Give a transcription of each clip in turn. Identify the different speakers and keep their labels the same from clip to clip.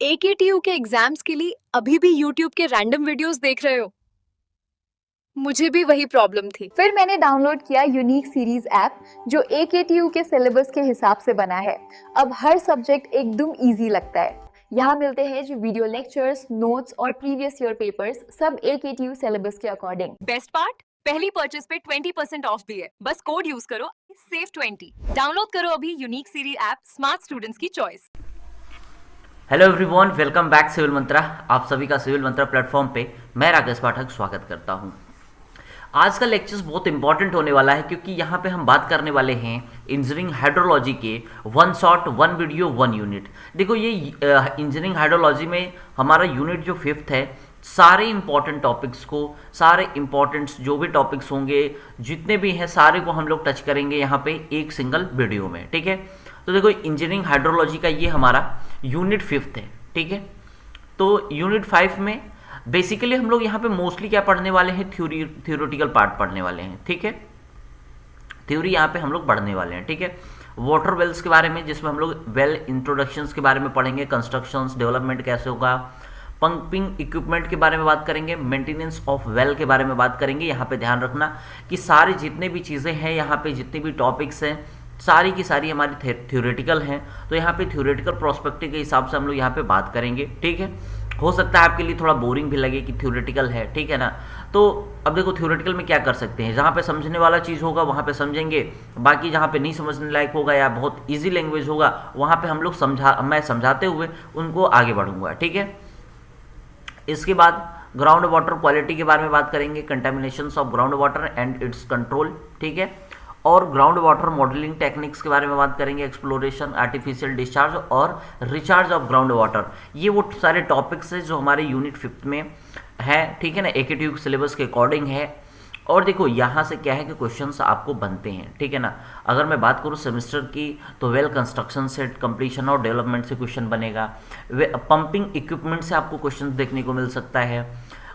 Speaker 1: AKTU के exams के लिए अभी भी YouTube के रैंडम वीडियोस देख रहे हो? मुझे भी वही प्रॉब्लम थी।
Speaker 2: फिर मैंने डाउनलोड किया यूनिक सीरीज ऐप जो AKTU के सिलेबस के हिसाब से बना है। अब हर सब्जेक्ट एकदम इजी लगता है। यहाँ मिलते हैं जो वीडियो लेक्चर्स, नोट्स और प्रीवियस ईयर पेपर्स, सब AKTU सिलेबस के अकॉर्डिंग।
Speaker 1: बेस्ट पार्ट, पहली परचेज पे 20% ऑफ भी है। बस कोड यूज करो, सेव 20। डाउनलोड करो अभी unique series app, smart students की choice.
Speaker 3: Hello everyone, welcome back civil Mantra. आप सभी का सिविल मंत्रा प्लेटफॉर्म पे मैं राकेश पाठक स्वागत करता हूं। आज का लेक्चर्स बहुत इंपॉर्टेंट होने वाला है क्योंकि यहाँ पे हम बात करने वाले हैं इंजीनियरिंग हाइड्रोलॉजी के one shot one video one unit. देखो ये इंजीनियरिंग हाइड्रोलॉजी में हमारा यूनिट जो 5th है, सारे इंपॉर्टेंट टॉपिक्स को, सारे इंपॉर्टेंट जो भी टॉपिक्स होंगे जितने भी हैं सारे को हम लोग टच करेंगे यहाँ पे एक सिंगल वीडियो में। ठीक है, तो देखो इंजीनियरिंग हाइड्रोलॉजी का ये हमारा यूनिट 5th है। ठीक है, तो यूनिट 5 में बेसिकली हम लोग यहाँ पे मोस्टली क्या पढ़ने वाले हैं, थ्योरेटिकल पार्ट पढ़ने वाले हैं। ठीक है, थ्योरी यहाँ पे हम लोग पढ़ने वाले हैं। ठीक है, वाटर वेल्स के बारे में, जिसमें हम लोग वेल इंट्रोडक्शंस के बारे में पढ़ेंगे, कंस्ट्रक्शंस, डेवलपमेंट कैसे होगा, पंपिंग इक्विपमेंट के बारे में बात करेंगे, मेंटेनेंस ऑफ वेल के बारे में बात करेंगे। यहाँ पे ध्यान रखना कि सारी जितने भी चीज़ें हैं, यहाँ पे जितने भी टॉपिक्स हैं, सारी की सारी हमारी थ्योरेटिकल हैं। तो यहाँ पे थ्योरेटिकल प्रोस्पेक्टिव के हिसाब से हम लोग यहाँ पे बात करेंगे। ठीक है, हो सकता है आपके लिए थोड़ा बोरिंग भी लगे कि थ्योरेटिकल है, ठीक है ना। तो अब देखो थ्योरेटिकल में क्या कर सकते हैं, जहाँ पे समझने वाला चीज़ होगा वहाँ पे समझेंगे, बाकी जहाँ पे नहीं समझने लायक होगा या बहुत ईजी लैंग्वेज होगा वहाँ पे हम लोग मैं समझाते हुए उनको आगे बढ़ूंगा। ठीक है, इसके बाद ग्राउंड वाटर क्वालिटी के बारे में बात करेंगे, contaminations of ground water and its control. ठीक है, और ग्राउंड वाटर मॉडलिंग टेक्निक्स के बारे में बात करेंगे, एक्सप्लोरेशन, आर्टिफिशियल डिस्चार्ज और रिचार्ज ऑफ ग्राउंड वाटर। ये वो सारे टॉपिक्स हैं जो हमारे यूनिट 5th में है। ठीक है ना, AKTU सिलेबस के अकॉर्डिंग है। और देखो यहाँ से क्या है कि क्वेश्चंस आपको बनते हैं। ठीक है ना, अगर मैं बात करूँ सेमेस्टर की तो वेल कंस्ट्रक्शन से, कंप्लीशन और डेवलपमेंट से क्वेश्चन बनेगा, पंपिंग इक्विपमेंट से आपको क्वेश्चन देखने को मिल सकता है,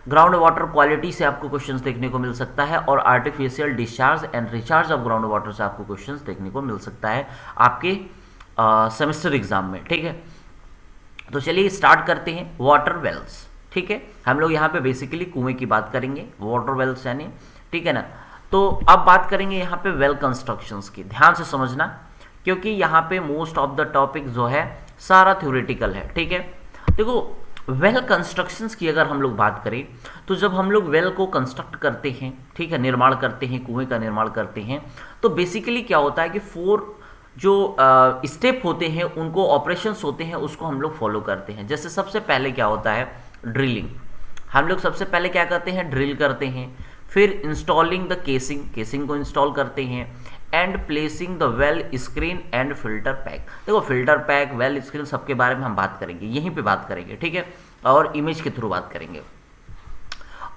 Speaker 3: ग्राउंड वाटर क्वालिटी से आपको क्वेश्चंस देखने को मिल सकता है, और artificial discharge and recharge of ground water से आपको क्वेश्चंस देखने को मिल सकता है आपके सेमेस्टर एग्जाम में। ठीक है, तो चलिए स्टार्ट करते हैं। वाटर वेल्स, ठीक है, हम लोग यहाँ पे बेसिकली कुएं की बात करेंगे, वाटर वेल्स यानी। ठीक है ना, तो अब बात करेंगे यहाँ पे वेल कंस्ट्रक्शंस की। ध्यान से समझना क्योंकि यहाँ पे मोस्ट ऑफ द टॉपिक जो है सारा थ्योरेटिकल है। ठीक है, देखो वेल कंस्ट्रक्शंस की अगर हम लोग बात करें तो जब हम लोग वेल को कंस्ट्रक्ट करते हैं, ठीक है, निर्माण करते हैं, कुएं का निर्माण करते हैं, तो बेसिकली क्या होता है कि 4 जो स्टेप होते हैं, उनको ऑपरेशंस होते हैं, उसको हम लोग फॉलो करते हैं। जैसे सबसे पहले क्या होता है, ड्रिलिंग। हम लोग सबसे पहले क्या करते हैं, ड्रिल करते हैं। फिर इंस्टॉलिंग द केसिंग, केसिंग को इंस्टॉल करते हैं, and placing the well screen and filter pack. देखो फिल्टर पैक, वेल स्क्रीन, सबके बारे में हम बात करेंगे, यहीं पे बात करेंगे। ठीक है, और इमेज के थ्रू बात करेंगे।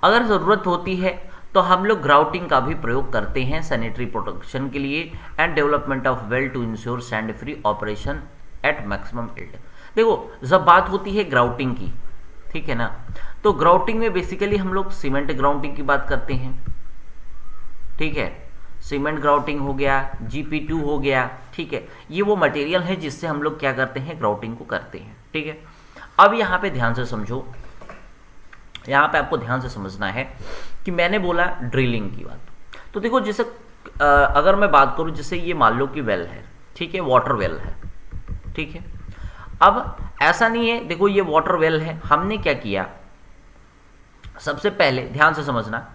Speaker 3: अगर ज़रूरत होती है तो हम लोग ग्राउटिंग का भी प्रयोग करते हैं सैनिटरी प्रोटेक्शन के लिए, and development of well to ensure sand free operation at maximum yield. देखो जब बात होती है ग्राउटिंग की, ठीक है ना, तो ग्राउटिंग में बेसिकली हम लोग सीमेंट ग्राउटिंग की बात करते हैं। ठीक है, सीमेंट ग्राउटिंग हो गया, GP2 हो गया। ठीक है, ये वो मटेरियल है जिससे हम लोग क्या करते हैं, ग्राउटिंग को करते हैं। ठीक है, अब यहाँ पे ध्यान से समझो, यहाँ पे आपको ध्यान से समझना है कि मैंने बोला ड्रिलिंग की बात। तो देखो जैसे अगर मैं बात करूँ, जैसे ये मान लो कि वेल है, ठीक है, वाटर वेल है। ठीक है, अब ऐसा नहीं है, देखो ये वाटर वेल है, हमने क्या किया, सबसे पहले ध्यान से समझना,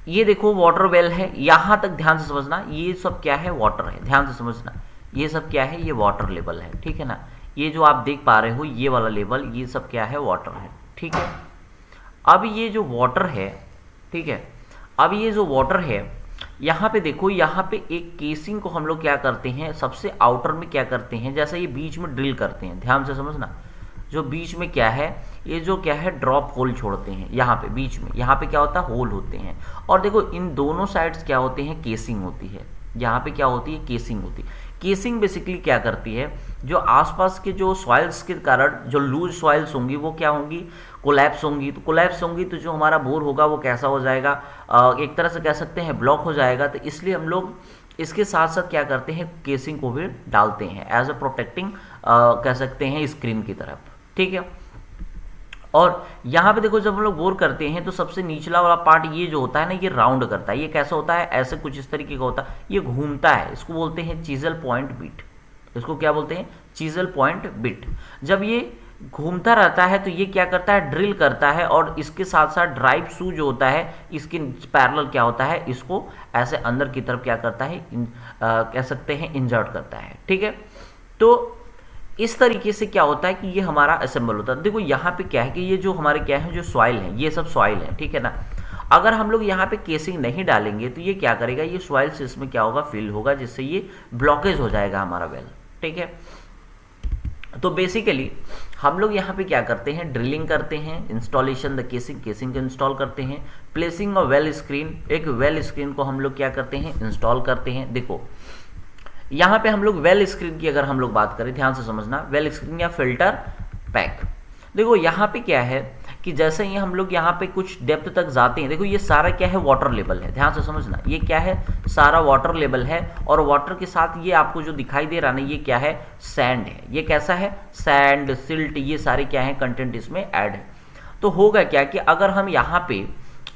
Speaker 3: ये देखो वाटर वेल है, यहां तक ध्यान से समझना, ये सब क्या है, वाटर है। ध्यान से समझना, ये सब क्या है, ये वाटर लेवल है। ठीक है ना, ये जो आप देख पा रहे हो ये वाला लेवल, ये सब क्या है, वाटर है। ठीक है, अब ये जो वाटर है, ठीक है, अब ये जो वाटर है, यहाँ पे देखो, यहाँ पे एक केसिंग को हम लोग क्या करते हैं, सबसे आउटर में क्या करते हैं, जैसा ये बीच में ड्रिल करते हैं, ध्यान से समझना, जो बीच में क्या है, ये जो क्या है, ड्रॉप होल छोड़ते हैं यहाँ पे बीच में, यहाँ पे क्या होता है, होल होते हैं। और देखो इन दोनों साइड्स क्या होते हैं, केसिंग होती है। यहाँ पे क्या होती है, केसिंग होती है। केसिंग बेसिकली क्या करती है, जो आसपास के जो सॉइल्स के कारण जो लूज सॉइल्स होंगी वो क्या होंगी, कोलैप्स होंगी। तो कोलैप्स होंगी तो जो हमारा बोर होगा वो कैसा हो जाएगा, एक तरह से कह सकते हैं ब्लॉक हो जाएगा। तो इसलिए हम लोग इसके साथ साथ क्या करते हैं, केसिंग को भी डालते हैं एज अ प्रोटेक्टिंग, कह सकते हैं स्क्रीन की तरफ। ठीक है। और यहाँ पे देखो जब हम लोग बोर करते हैं तो सबसे निचला वाला पार्ट ये जो होता है ना, ये राउंड करता है। ये कैसा होता है, ऐसे कुछ इस तरीके का होता है, ये घूमता है। इसको बोलते हैं चीजल पॉइंट बिट। इसको क्या बोलते हैं, चीजल पॉइंट बिट। जब ये घूमता रहता है तो ये क्या करता है, ड्रिल करता है, और इसके साथ साथ ड्राइव शू जो होता है इसके पैरेलल क्या होता है, इसको ऐसे अंदर की तरफ क्या करता है, कह सकते हैं इंजर्ट करता है। ठीक है, तो इस तरीके से क्या होता है कि ये हमारा असेंबल होता है। देखो यहाँ पे क्या है कि ये जो हमारे क्या है, जो सॉइल है, ये सब सॉइल है, ठीक है ना। अगर हम लोग यहाँ पे केसिंग नहीं डालेंगे तो ये क्या करेगा, ये सॉइल से इसमें क्या होगा, फिल होगा, जिससे ये ब्लॉकेज हो जाएगा हमारा वेल। ठीक है, तो बेसिकली हम लोग यहाँ पे क्या करते हैं, ड्रिलिंग करते हैं, इंस्टॉलेशन द केसिंग, केसिंग को इंस्टॉल करते हैं, प्लेसिंग अ वेल स्क्रीन, एक वेल स्क्रीन को हम लोग क्या करते हैं, इंस्टॉल करते हैं। देखो यहाँ पे हम लोग वेल स्क्रीन की अगर हम लोग बात करें, ध्यान से समझना, वेल स्क्रीन या फिल्टर पैक। देखो यहाँ पे क्या है कि जैसे ही हम लोग यहाँ पे कुछ डेप्थ तक जाते हैं, देखो ये सारा क्या है, वाटर लेवल है, ध्यान से समझना, ये क्या है, सारा वाटर लेवल है, और वाटर के साथ ये आपको जो दिखाई दे रहा ना, ये क्या है, सैंड है। ये कैसा है, सैंड, सिल्ट, ये सारे क्या है, कंटेंट इसमें ऐड है। तो होगा क्या कि अगर हम यहाँ पे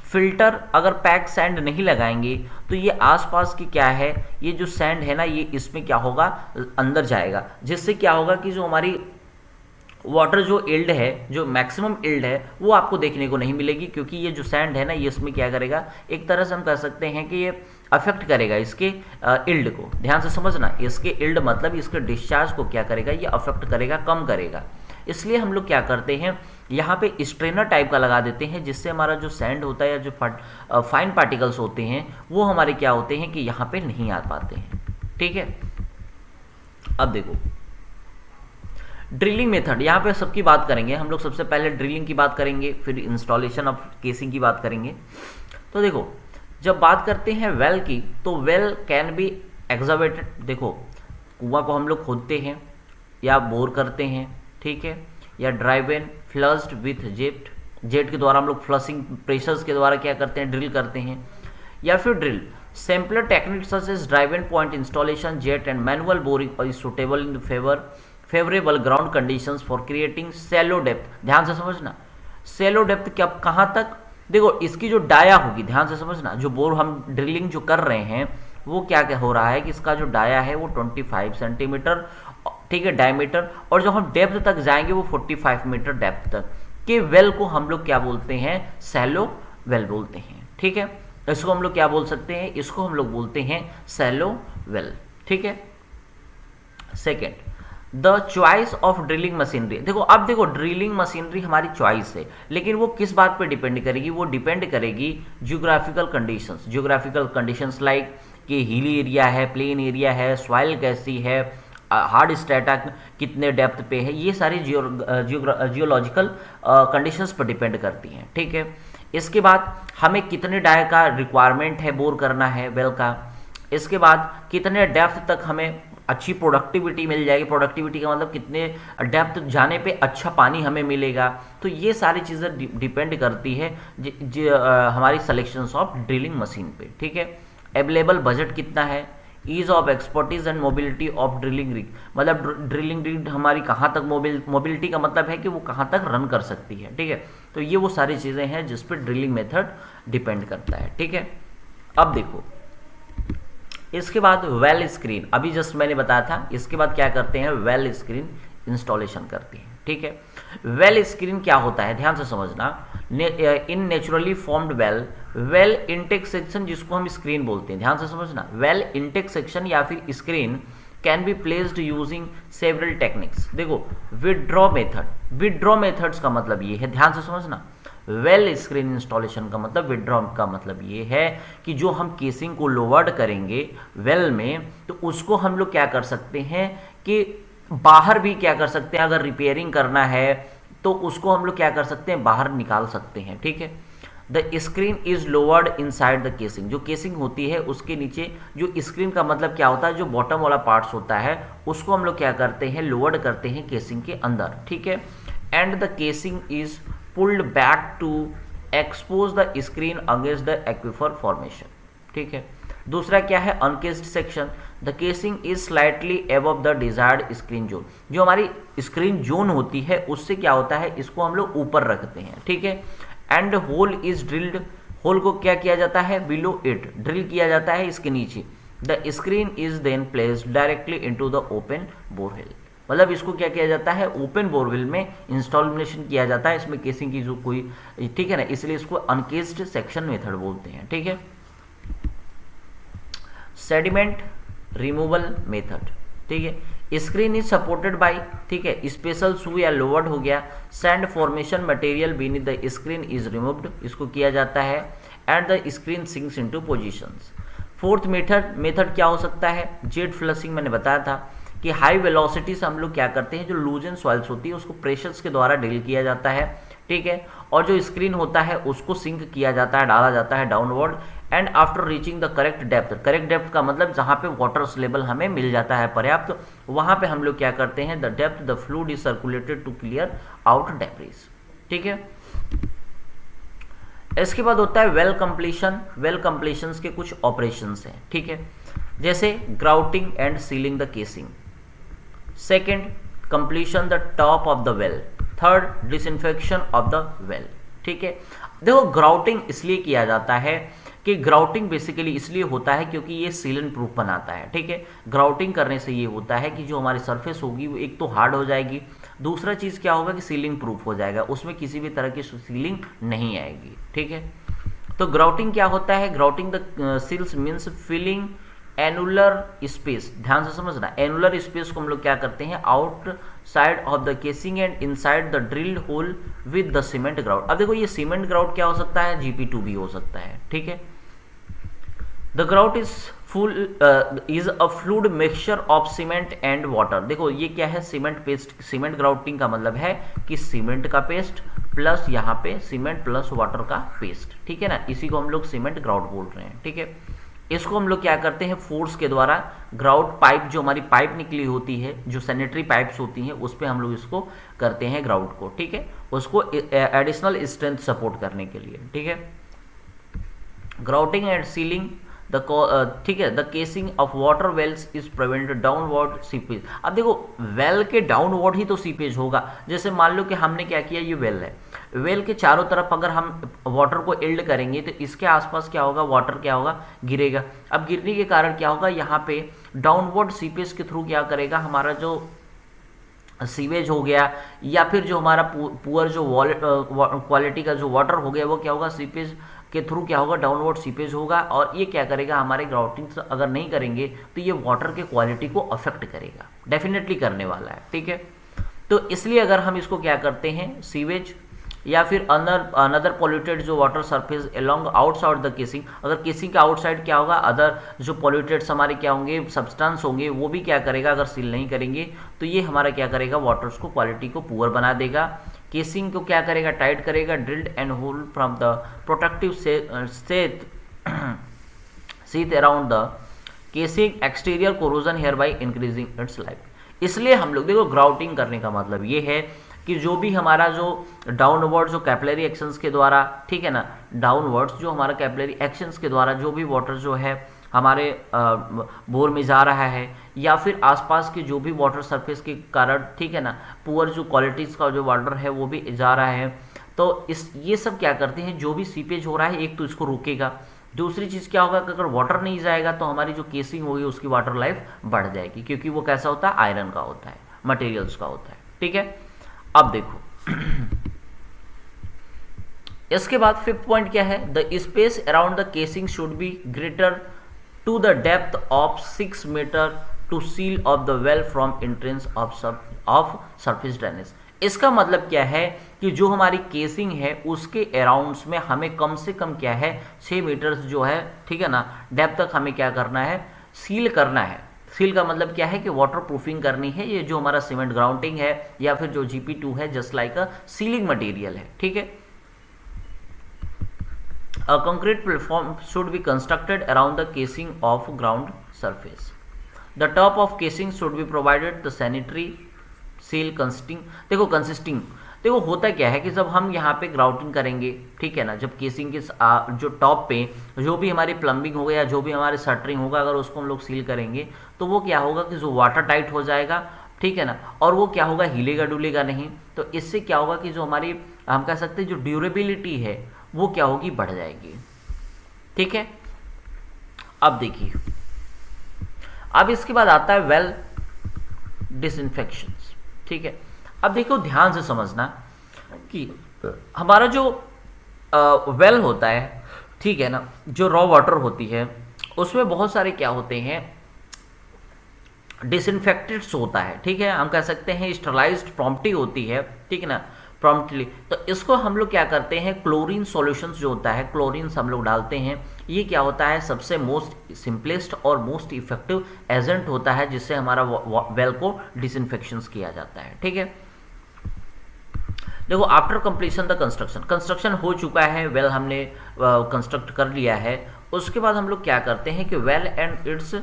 Speaker 3: फिल्टर अगर पैक सैंड नहीं लगाएंगे तो ये आसपास की क्या है, ये जो सैंड है ना, ये इसमें क्या होगा, अंदर जाएगा, जिससे क्या होगा कि जो हमारी वाटर जो इल्ड है, जो मैक्सिमम इल्ड है, वो आपको देखने को नहीं मिलेगी, क्योंकि ये जो सैंड है ना, ये इसमें क्या करेगा, एक तरह से हम कह सकते हैं कि ये अफेक्ट करेगा इसके इल्ड को। ध्यान से समझना, इसके इल्ड मतलब इसके डिस्चार्ज को क्या करेगा, ये अफेक्ट करेगा, कम करेगा। इसलिए हम लोग क्या करते हैं, यहाँ पे स्ट्रेनर टाइप का लगा देते हैं, जिससे हमारा जो सैंड होता है या जो फाइन पार्टिकल्स होते हैं वो हमारे क्या होते हैं कि यहाँ पे नहीं आ पाते हैं। ठीक है, अब देखो ड्रिलिंग मेथड, यहाँ पे सबकी बात करेंगे हम लोग। सबसे पहले ड्रिलिंग की बात करेंगे, फिर इंस्टॉलेशन ऑफ केसिंग की बात करेंगे। तो देखो जब बात करते हैं वेल की, तो वेल कैन बी एक्सकवेटेड। देखो कुआं को हम लोग खोदते हैं या बोर करते हैं, ठीक है, या drive in flushed with jet के द्वारा हम लोग फ्लशिंग प्रेशर्स के द्वारा क्या करते हैं, ड्रिल करते हैं, या फिर drill simpler techniques such as drive in point installation, jet and manual boring is suitable in favourable ground conditions for creating shallow depth. ध्यान से समझना, सैलो डेप्थ क्या, कहाँ तक, देखो इसकी जो डाया होगी, ध्यान से समझना, जो बोर हम ड्रिलिंग जो कर रहे हैं वो क्या क्या हो रहा है कि इसका जो डाया है वो 25 सेंटीमीटर, ठीक है, डायमीटर, और जो हम डेप्थ तक जाएंगे वो 45 मीटर डेप्थ तक के वेल को हम लोग क्या बोलते हैं, सैलो वेल बोलते हैं। ठीक है, इसको हम लोग क्या बोल सकते हैं, इसको हम लोग बोलते हैं सैलो वेल। ठीक है, second, the choice of drilling machinery. देखो अब देखो ड्रिलिंग मशीनरी हमारी चॉइस है, लेकिन वो किस बात पे डिपेंड करेगी, वो डिपेंड करेगी geographical conditions. Geographical conditions like कि हिली एरिया है, प्लेन एरिया है, सॉइल कैसी है, हार्ड स्ट्रेटा कितने डेप्थ पे है, ये सारी जियोलॉजिकल कंडीशंस पर डिपेंड करती हैं। ठीक है, इसके बाद हमें कितने डाय का रिक्वायरमेंट है, बोर करना है वेल का, इसके बाद कितने डेप्थ तक हमें अच्छी प्रोडक्टिविटी मिल जाएगी, प्रोडक्टिविटी का मतलब कितने डेप्थ जाने पे अच्छा पानी हमें मिलेगा। तो ये सारी चीज़ें डिपेंड करती है हमारी सिलेक्शंस ऑफ ड्रिलिंग मशीन पे। ठीक है, अवेलेबल बजट कितना है, ease of expertise and mobility of drilling rig, मतलब ड्रिलिंग रिग हमारी कहाँ तक मोबिलिटी का मतलब है कि वो कहाँ तक रन कर सकती है। ठीक है, तो ये वो सारी चीज़ें हैं जिस पर ड्रिलिंग मेथड डिपेंड करता है। ठीक है, अब देखो इसके बाद वेल स्क्रीन, अभी जस्ट मैंने बताया था, इसके बाद क्या करते हैं, वेल स्क्रीन इंस्टॉलेशन करते हैं। ठीक है, वेल स्क्रीन क्या होता है, ध्यान से समझना, in naturally formed well intake section, जिसको हम स्क्रीन बोलते हैं, ध्यान से समझना, वेल इनटेक सेक्शन या फिर screen can be placed using several techniques. देखो विदड्रॉ मेथड, विदड्रॉ मेथड्स का मतलब ये है, ध्यान से समझना, वेल स्क्रीन इंस्टॉलेशन का मतलब, विदड्रॉ का मतलब ये है कि जो हम केसिंग को लोवर्ड करेंगे वेल में, तो उसको हम लोग क्या कर सकते हैं कि बाहर भी क्या कर सकते हैं, अगर रिपेयरिंग करना है तो उसको हम लोग क्या कर सकते हैं, बाहर निकाल सकते हैं। ठीक है, the screen is lowered inside the casing, जो केसिंग होती है उसके नीचे, जो स्क्रीन का मतलब क्या होता है, जो बॉटम वाला पार्ट्स होता है उसको हम लोग क्या करते हैं, लोवर्ड करते हैं केसिंग के अंदर। ठीक है, and the casing is pulled back to expose the screen against the aquifer formation. ठीक है, दूसरा क्या है uncased section, the casing is slightly above the desired screen zone, जो हमारी स्क्रीन जोन होती है उससे क्या होता है इसको हम लोग ऊपर रखते हैं, ठीक है। And hole is drilled, hole को क्या किया जाता है बिलो इट, ड्रिल किया जाता है इसके नीचे। The screen is then placed directly into the open borewell, मतलब इसको क्या किया जाता है ओपन बोरवेल में इंस्टॉलेशन किया जाता है, इसमें केसिंग की जो कोई, ठीक है ना, इसलिए इसको अनकेस्ड सेक्शन मेथड बोलते हैं, ठीक है। सेडिमेंट रिमूवल मेथड, ठीक है। स्क्रीन इज सपोर्टेड बाय, ठीक है, स्पेशल शू या लोवर्ड हो गया, sand formation material beneath the screen is removed, इसको किया जाता है, and the screen sinks into positions. Fourth method क्या हो सकता है जेट फ्लशिंग, मैंने बताया था कि हाई वेलोसिटी से हम लोग क्या करते हैं जो लूज एंड सॉइल्स होती है उसको प्रेशर्स के द्वारा डील किया जाता है, ठीक है, और जो स्क्रीन होता है उसको सिंक किया जाता है, डाला जाता है downward, and after reaching the correct depth का मतलब जहाँ पे वाटर लेवल हमें मिल जाता है पर्याप्त, वहाँ पे हम लोग क्या करते हैं the depth the fluid is circulated to clear out debris, ठीक है। इसके बाद होता है वेल कंप्लीशन के कुछ ऑपरेशंस हैं, ठीक है, जैसे grouting and ceiling the casing, second completion the top of the well, third disinfection of the well, ठीक है। देखो ग्राउटिंग इसलिए किया जाता है कि ग्राउटिंग बेसिकली इसलिए होता है क्योंकि ये सीलन प्रूफ बनाता है, ठीक है। ग्राउटिंग करने से ये होता है कि जो हमारी सरफेस होगी वो एक तो हार्ड हो जाएगी, दूसरा चीज़ क्या होगा कि सीलिंग प्रूफ हो जाएगा, उसमें किसी भी तरह की सीलिंग नहीं आएगी, ठीक है। तो ग्राउटिंग क्या होता है, grouting the seals means filling annular space, ध्यान से समझना, एनुलर स्पेस को हम लोग क्या करते हैं outside of the casing and inside the drilled hole with the cement grout. अब देखो ये सीमेंट ग्राउट क्या हो सकता है GP2 भी हो सकता है, ठीक है। The grout is a fluid mixture of cement and water, देखो ये क्या है सीमेंट पेस्ट, सीमेंट ग्राउटिंग का मतलब है कि सीमेंट का पेस्ट प्लस यहाँ पे सीमेंट प्लस वाटर का पेस्ट, ठीक है ना, इसी को हम लोग सीमेंट ग्राउट बोल रहे हैं, ठीक है। इसको हम लोग क्या करते हैं फोर्स के द्वारा ग्राउट पाइप, जो हमारी पाइप निकली होती है जो सैनिटरी पाइप्स होती हैं उस पर हम लोग इसको करते हैं ग्राउट को, ठीक है, उसको एडिशनल स्ट्रेंथ सपोर्ट करने के लिए, ठीक है। ग्राउटिंग एंड सीलिंग द, ठीक है, the casing of water wells is prevent downward seepage. अब देखो वेल के डाउनवर्ड ही तो सीपेज होगा, जैसे मान लो कि हमने क्या किया, ये वेल है, वेल के चारों तरफ अगर हम वाटर को इल्ड करेंगे तो इसके आसपास क्या होगा, वाटर क्या होगा, गिरेगा। अब गिरने के कारण क्या होगा, यहाँ पे डाउनवर्ड सीपेज के थ्रू क्या करेगा, हमारा जो सीवेज हो गया या फिर जो हमारा पुअर जो क्वालिटी का जो वाटर हो गया वो क्या होगा, सीपेज के थ्रू क्या होगा, डाउनवर्ड सीपेज होगा, और ये क्या करेगा, हमारे ग्राउटिंग अगर नहीं करेंगे तो ये वाटर के क्वालिटी को अफेक्ट करेगा, डेफिनेटली करने वाला है, ठीक है। तो इसलिए अगर हम इसको क्या करते हैं सीवेज या फिर अनदर पॉल्यूटेड जो water surface along outside the casing, अगर केसिंग के आउटसाइड क्या होगा, अदर जो पॉल्यूटेड्स हमारे क्या होंगे, सब्सटेंस होंगे, वो भी क्या करेगा, अगर सील नहीं करेंगे तो ये हमारा क्या करेगा, वाटर्स को क्वालिटी को पुअर बना देगा। केसिंग को क्या करेगा, टाइट करेगा, drilled and hole from the protective sheath around the casing exterior corrosion hair by increasing its life. इसलिए हम लोग देखो ग्राउटिंग करने का मतलब ये है कि जो भी हमारा जो डाउनवर्ड जो कैपिलरी एक्शंस के द्वारा, ठीक है ना, डाउनवर्ड्स जो हमारा कैपिलरी एक्शंस के द्वारा जो भी वाटर जो है हमारे बोर में जा रहा है या फिर आसपास के जो भी वाटर सरफेस के कारण, ठीक है ना, पुअर जो क्वालिटीज़ का जो वाटर है वो भी जा रहा है, तो ये सब क्या करते हैं, जो भी सीपेज हो रहा है एक तो इसको रोकेगा, दूसरी चीज़ क्या होगा कि अगर वाटर नहीं जाएगा तो हमारी जो केसिंग होगी उसकी वाटर लाइफ बढ़ जाएगी, क्योंकि वो कैसा होता है, आयरन का होता है, मटेरियल्स का होता है, ठीक है। अब देखो इसके बाद फिफ्थ पॉइंट क्या है, the space around the casing should be greater to the depth of 6 metre to seal off the well from entrance of surface drainage. इसका मतलब क्या है कि जो हमारी केसिंग है उसके अराउंड्स में हमें कम से कम क्या है 6 मीटर्स जो है, ठीक है ना, डेप्थ तक हमें क्या करना है, सील करना है। सील का मतलब क्या है कि वाटर प्रूफिंग करनी है, ये जो हमारा सीमेंट ग्राउंडिंग है या फिर जो GP2 है जस्ट लाइक अ सीलिंग मटेरियल है, ठीक है। A concrete platform should be constructed around the casing of ground surface. The top of casing should be provided the sanitary seal consisting, देखो consisting देखो होता क्या है कि जब हम यहाँ पे ग्राउटिंग करेंगे, ठीक है ना, जब केसिंग के जो टॉप पे जो भी हमारी प्लम्बिंग होगा या जो भी हमारे शटरिंग होगा, अगर उसको हम लोग सील करेंगे तो वो क्या होगा कि जो वाटर टाइट हो जाएगा, ठीक है ना, और वो क्या होगा, हिलेगा डुलेगा नहीं। तो इससे क्या होगा कि जो हमारी, हम कह सकते हैं जो ड्यूरेबिलिटी है वो क्या होगी, बढ़ जाएगी। ठीक है, अब देखिए, अब इसके बाद आता है वेल डिसइंफेक्शन। ठीक है, अब देखो ध्यान से समझना कि हमारा जो वेल होता है, ठीक है ना, जो रॉ वाटर होती है उसमें बहुत सारे क्या होते हैं, डिसइंफेक्टेड्स होता है। ठीक है, हम कह सकते हैं स्टरलाइज्ड प्रॉम्प्टी होती है, ठीक है ना, प्रॉम्प्टली। तो इसको हम लोग क्या करते हैं, क्लोरीन सॉल्यूशंस जो होता है, क्लोरीन हम लोग डालते हैं। ये क्या होता है, सबसे मोस्ट सिंपलेस्ट और मोस्ट इफेक्टिव एजेंट होता है जिससे हमारा वेल को डिसइंफेक्शन किया जाता है। ठीक है, देखो आफ्टर कंप्लीशन द कंस्ट्रक्शन हो चुका है, वेल हमने कंस्ट्रक्ट कर लिया है। उसके बाद हम लोग क्या करते हैं कि वेल एंड इट्स,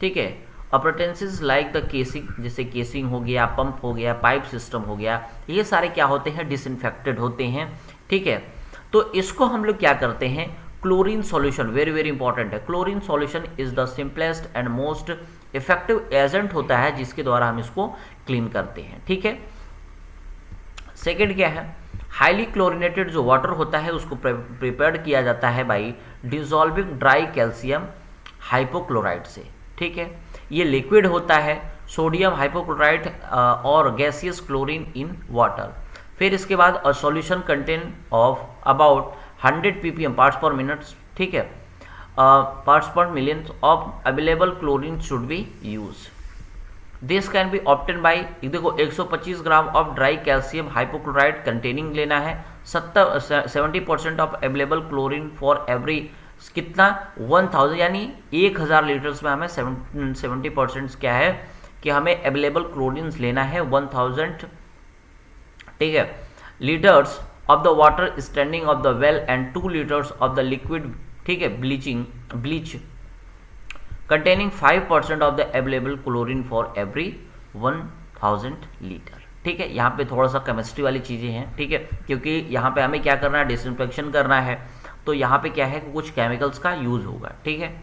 Speaker 3: ठीक है, अपरेटेंसेस लाइक द केसिंग, जैसे केसिंग हो गया, पंप हो गया, पाइप सिस्टम हो गया, ये सारे क्या होते हैं, डिसइंफेक्टेड होते हैं। ठीक है, तो इसको हम लोग क्या करते हैं, chlorine solution, very very important है। Chlorine solution is the simplest and most effective agent होता है जिसके द्वारा हम इसको क्लीन करते हैं। ठीक है, सेकेंड क्या है, हाईली क्लोरिनेटेड जो वाटर होता है उसको प्रिपेयर्ड किया जाता है by dissolving dry calcium hypochloride से। ठीक है, ये लिक्विड होता है, सोडियम हाइपोक्लोराइड और गैसियस क्लोरीन इन वाटर। फिर इसके बाद a solution content of about 100 ppm parts per minute, ठीक है, parts per million of available chlorine should be use. This can be obtain by, देखो 125 gram of dry calcium hypochloride containing लेना है, 70% of available chlorine for every कितना 1000, यानी 1000 litres में हमें 70% क्या है कि हमें अवेलेबल क्लोरीन लेना है 1000, ठीक है, litres of the water standing of the well and 2 litres of the liquid, ठीक है, bleach containing 5% of the available chlorine for every 1000 litre. ठीक है, यहाँ पे थोड़ा सा केमिस्ट्री वाली चीज़ें हैं, ठीक है, क्योंकि यहाँ पे हमें क्या करना है, डिसइंफेक्शन करना है, तो यहाँ पे क्या है कि कुछ केमिकल्स का यूज होगा। ठीक है,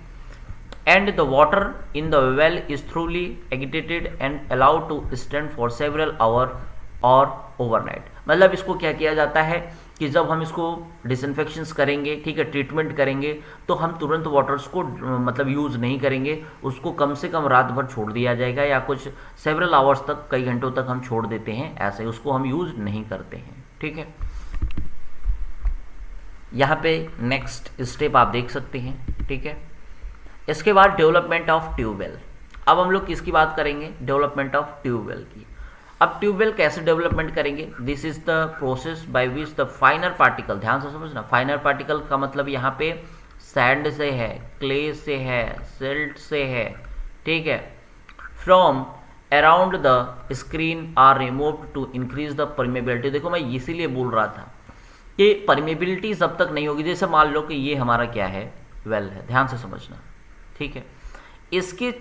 Speaker 3: and the water in the well is thoroughly agitated and allowed to stand for several hour और ओवरनाइट। मतलब इसको क्या किया जाता है कि जब हम इसको डिसइंफेक्शंस करेंगे, ठीक है, ट्रीटमेंट करेंगे, तो हम तुरंत वाटर्स को मतलब यूज़ नहीं करेंगे, उसको कम से कम रात भर छोड़ दिया जाएगा या कुछ सेवरल आवर्स तक, कई घंटों तक हम छोड़ देते हैं, ऐसे उसको हम यूज़ नहीं करते हैं। ठीक है, यहाँ पे नेक्स्ट स्टेप आप देख सकते हैं। ठीक है, इसके बाद डेवलपमेंट ऑफ ट्यूबवेल। अब हम लोग किसकी बात करेंगे, डेवलपमेंट ऑफ ट्यूबवेल की। अब ट्यूबवेल कैसे डेवलपमेंट करेंगे, this is the process by which the फाइनर particle, ध्यान से समझना, फाइनर पार्टिकल का मतलब यहाँ पे सैंड से है, क्ले से है, सिल्ट से है, ठीक है, from around the screen are removed to increase the permeability. देखो मैं इसीलिए बोल रहा था कि परमेबिलिटी जब तक नहीं होगी, जैसे मान लो कि ये हमारा क्या है, वेल है, ध्यान से समझना। ठीक है, इसके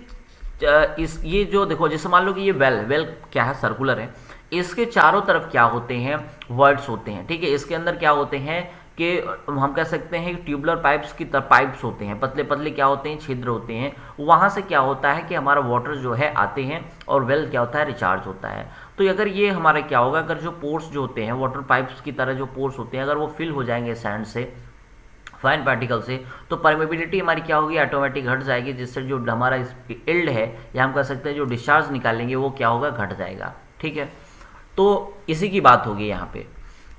Speaker 3: ये जो देखो, जैसे मान लो कि ये वेल क्या है, सर्कुलर है, इसके चारों तरफ क्या होते हैं, वर्ड्स होते हैं। ठीक है, इसके अंदर क्या होते हैं कि हम कह सकते हैं कि ट्यूबुलर पाइप्स की तरह पाइप्स होते हैं, पतले पतले क्या होते हैं, छिद्र होते हैं, वहाँ से क्या होता है कि हमारा वाटर जो है आते हैं और वेल क्या होता है, रिचार्ज होता है। तो अगर ये हमारा क्या होगा, अगर जो पोर्स जो होते हैं, वाटर पाइप्स की तरह जो पोर्स होते हैं, अगर वो फिल हो जाएंगे सैंड से, फाइन पार्टिकल से, तो परमेबिलिटी हमारी क्या होगी, ऑटोमेटिक घट जाएगी, जिससे जो हमारा इल्ड है या हम कह सकते हैं जो डिस्चार्ज निकालेंगे वो क्या होगा, घट जाएगा। ठीक है, तो इसी की बात होगी यहाँ पे।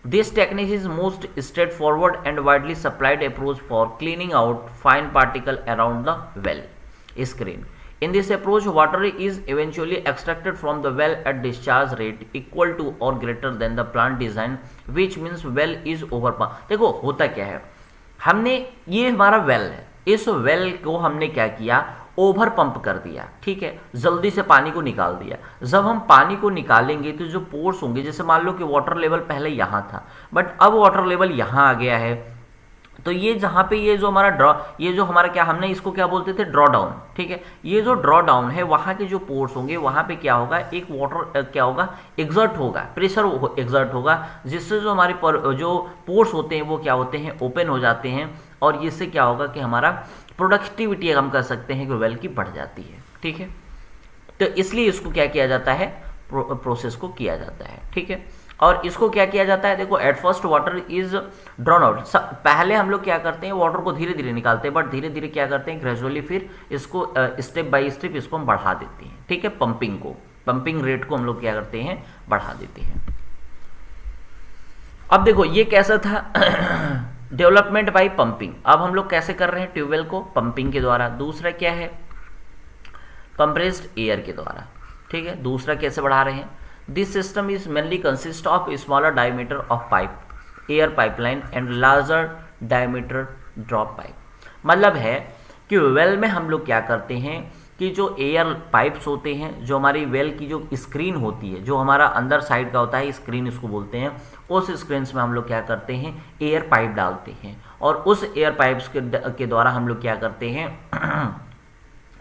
Speaker 3: This technique is most straight forward and widely supplied approach for cleaning out fine particle around the well screen. In this approach, water is eventually extracted from the well at discharge rate equal to or greater than the plant design, which means well is over pump। देखो होता क्या है, हमने ये हमारा well है, इस well को हमने क्या किया, ओवर पंप कर दिया। ठीक है, जल्दी से पानी को निकाल दिया। जब हम पानी को निकालेंगे तो जो पोर्स होंगे, जैसे मान लो कि वाटर लेवल पहले यहाँ था, बट अब वाटर लेवल यहाँ आ गया है, तो ये जहाँ पे ये जो हमारा ड्रॉ, ये जो हमारा क्या, हमने इसको क्या बोलते थे, ड्रॉ डाउन, ठीक है। ये जो ड्रॉ डाउन है, वहाँ के जो पोर्स होंगे वहाँ पे क्या होगा, एक वाटर क्या होगा, एग्जर्ट होगा, प्रेशर एग्जर्ट होगा, जिससे जो हमारे जो पोर्स होते हैं वो क्या होते हैं, ओपन हो जाते हैं। और इससे क्या होगा कि हमारा प्रोडक्टिविटी हम कर सकते हैं कि वेल की बढ़ जाती है, ठीक है। तो इसलिए इसको क्या किया जाता है, प्रोसेस को किया जाता है, ठीक है। और इसको क्या किया जाता है, देखो at first water is drawn out, पहले हम लोग क्या करते हैं, वाटर को धीरे धीरे निकालते हैं, बट धीरे धीरे क्या करते हैं, ग्रेजुअली फिर इसको स्टेप बाय स्टेप इसको हम बढ़ा देते हैं, ठीक है। पंपिंग रेट को हम लोग क्या करते हैं, बढ़ा देते हैं। अब देखो ये कैसा था डेवलपमेंट बाय पंपिंग। अब हम लोग कैसे कर रहे हैं, ट्यूबवेल को पंपिंग के द्वारा। दूसरा क्या है, कंप्रेस्ड एयर के द्वारा, ठीक है। दूसरा कैसे बढ़ा रहे हैं, this system is mainly consist of smaller diameter of pipe, air pipeline and larger diameter drop pipe. मतलब है कि वेल में हम लोग क्या करते हैं कि जो एयर पाइप्स होते हैं, जो हमारी वेल की जो स्क्रीन होती है, जो हमारा अंदर साइड का होता है, स्क्रीन इसको बोलते हैं, उस स्क्रीन में हम लोग क्या करते हैं, एयर पाइप डालते हैं। और उस एयर पाइप्स के द्वारा हम लोग क्या करते हैं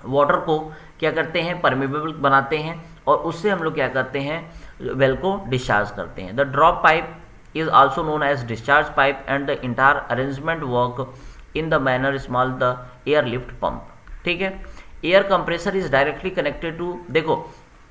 Speaker 3: वाटर को क्या करते हैं, परमेबल बनाते हैं, और उससे हम लोग क्या करते हैं, वेल को डिस्चार्ज करते हैं। The drop pipe is also known as discharge pipe and the entire arrangement work in the manner small the air lift pump, ठीक है। Air compressor is directly connected to, देखो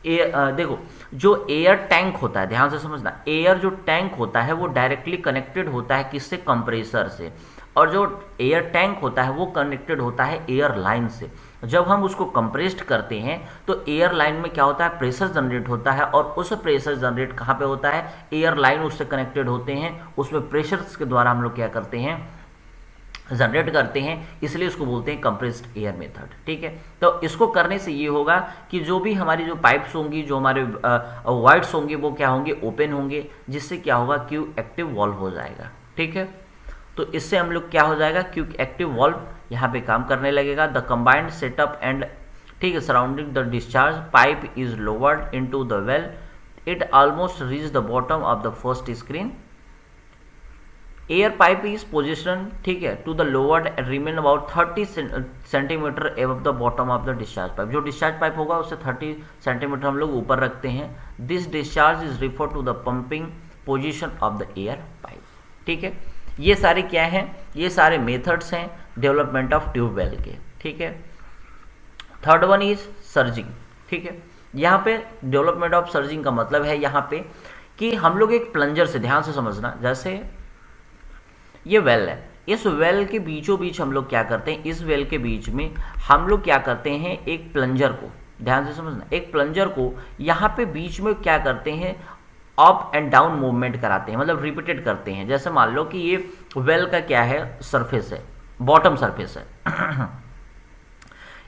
Speaker 3: जो एयर टैंक होता है, ध्यान से समझना, एयर जो टैंक होता है वो डायरेक्टली कनेक्टेड होता है किससे, कंप्रेसर से। और जो एयर टैंक होता है वो कनेक्टेड होता है एयर लाइन से। जब हम उसको कंप्रेस्ड करते हैं तो एयर लाइन में क्या होता है, प्रेशर जनरेट होता है, और उस प्रेशर जनरेट कहाँ पे होता है, एयर लाइन उससे कनेक्टेड होते हैं, उसमें प्रेशर्स के द्वारा हम लोग क्या करते हैं, जनरेट करते हैं, इसलिए इसको बोलते हैं कंप्रेस्ड एयर मेथड, ठीक है। तो इसको करने से ये होगा कि जो भी हमारी जो पाइप्स होंगी, जो हमारे वाइड्स होंगे, वो क्या होंगे, ओपन होंगे, जिससे क्या होगा, क्यू एक्टिव वॉल्व हो जाएगा, ठीक है। तो इससे हम लोग क्या हो जाएगा, क्यू एक्टिव वॉल्व यहाँ पे काम करने लगेगा। द कंबाइंड सेटअप एंड, ठीक है, surrounding the discharge pipe is lowered into the well, it almost reach the bottom of the first screen. Air pipe is position, ठीक है, to the lowered end remain about 30 centimetre above the bottom of the discharge pipe. जो discharge pipe होगा उससे 30 centimetre हम लोग ऊपर रखते हैं। This discharge is refer to the pumping position of the air pipe, ठीक है। ये सारे क्या हैं, ये सारे मेथड्स हैं डेवलपमेंट ऑफ ट्यूबवेल के, ठीक है। थर्ड वन इज सर्जिंग, ठीक है। यहाँ पे डेवलपमेंट ऑफ सर्जिंग का मतलब है यहाँ पे कि हम लोग एक प्लंजर से, ध्यान से समझना, जैसे ये वेल है, इस वेल के बीचों बीच हम लोग क्या करते हैं, इस वेल के बीच में हम लोग क्या करते हैं, एक प्लंजर को, ध्यान से समझना, एक प्लंजर को यहाँ पे बीच में क्या करते हैं, अप एंड डाउन मूवमेंट कराते हैं, मतलब रिपीटेड करते हैं। जैसे मान लो कि ये वेल का क्या है, सरफेस है, बॉटम सरफेस है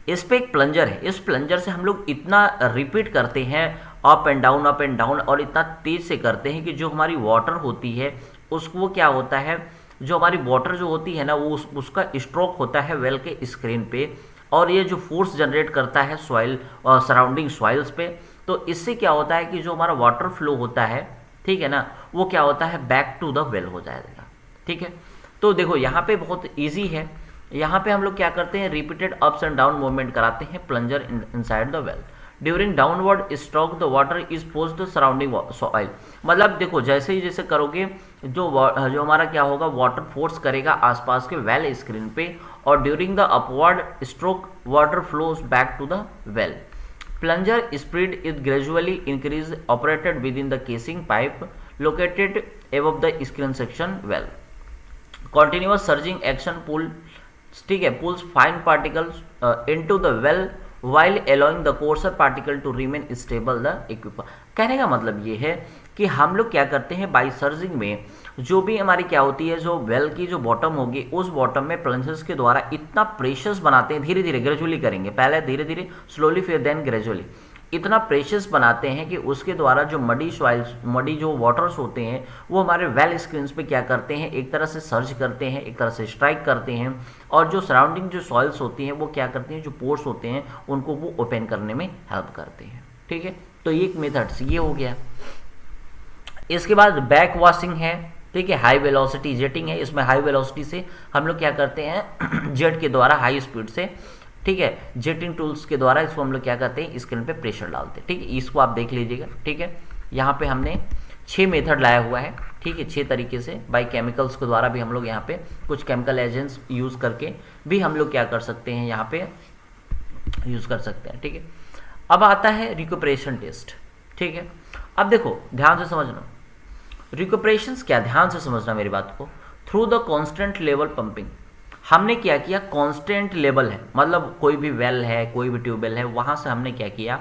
Speaker 3: इस पे एक प्लंजर है, इस प्लंजर से हम लोग इतना रिपीट करते हैं, अप एंड डाउन, और इतना तेज से करते हैं कि जो हमारी वाटर होती है उसको क्या होता है, जो हमारी वाटर जो होती है ना, वो उसका स्ट्रोक होता है वेल के स्क्रीन पे, और ये जो फोर्स जनरेट करता है सॉइल और सराउंडिंग सॉइल्स पे, तो इससे क्या होता है कि जो हमारा वाटर फ्लो होता है, ठीक है ना, वो क्या होता है, बैक टू द वेल हो जाएगा, ठीक है। तो देखो यहाँ पे बहुत इजी है, यहाँ पे हम लोग क्या करते हैं, repeated ups and down movement कराते हैं plunger inside the well. During downward stroke the water is posed surrounding soil, मतलब देखो जैसे ही जैसे करोगे जो हमारा क्या होगा, वाटर फोर्स करेगा आसपास के वेल स्क्रीन पे, और during the upward stroke water flows back to the well. Plunger speed is gradually increased, operated within the casing pipe located above the screen section well. Continuous surging action ठीक है, pulls fine particles into the well while allowing the coarser particle to remain stable the equipment. कहने का मतलब ये है कि हम लोग क्या करते हैं, बाई सर्जिंग में जो भी हमारी क्या होती है, जो वेल की जो बॉटम होगी, उस बॉटम में प्लंजर्स के द्वारा इतना प्रेशर्स बनाते हैं, धीरे धीरे ग्रेजुअली करेंगे, पहले धीरे धीरे स्लोली फिर देन ग्रेजुअली, इतना प्रेशर्स बनाते हैं कि उसके द्वारा जो मडी जो वाटर्स होते हैं वो हमारे वेल स्क्रीन्स पे क्या करते हैं, एक तरह से सर्ज करते हैं, एक तरह से स्ट्राइक करते हैं, और जो सराउंडिंग जो सॉइल्स होती हैं वो क्या करती हैं, जो पोर्स होते हैं उनको वो ओपन करने में हेल्प करते हैं, ठीक है। तो एक मेथड्स ये हो गया। इसके बाद बैक वॉशिंग है, ठीक है। हाई वेलोसिटी जेटिंग है, इसमें हाई वेलोसिटी से हम लोग क्या करते हैं जेट के द्वारा हाई स्पीड से, ठीक है, जेटिंग टूल्स के द्वारा इसको हम लोग क्या करते हैं स्क्रीन पे प्रेशर डालते हैं, ठीक है। इसको आप देख लीजिएगा, ठीक है। यहाँ पे हमने 6 मेथड लाया हुआ है, ठीक है, 6 तरीके से बाई केमिकल्स के द्वारा भी हम लोग यहाँ पे कुछ केमिकल एजेंट्स यूज़ करके भी हम लोग क्या कर सकते हैं यहाँ पे यूज़ कर सकते हैं, ठीक है। अब आता है रिक्यूपरेशन टेस्ट, ठीक है। अब देखो ध्यान से समझना, रिक्यूपरेशंस क्या, ध्यान से समझना मेरी बात को। Through the constant level pumping, हमने क्या किया, कांस्टेंट लेवल है, मतलब कोई भी वेल है, कोई भी ट्यूबवेल है, वहाँ से हमने क्या किया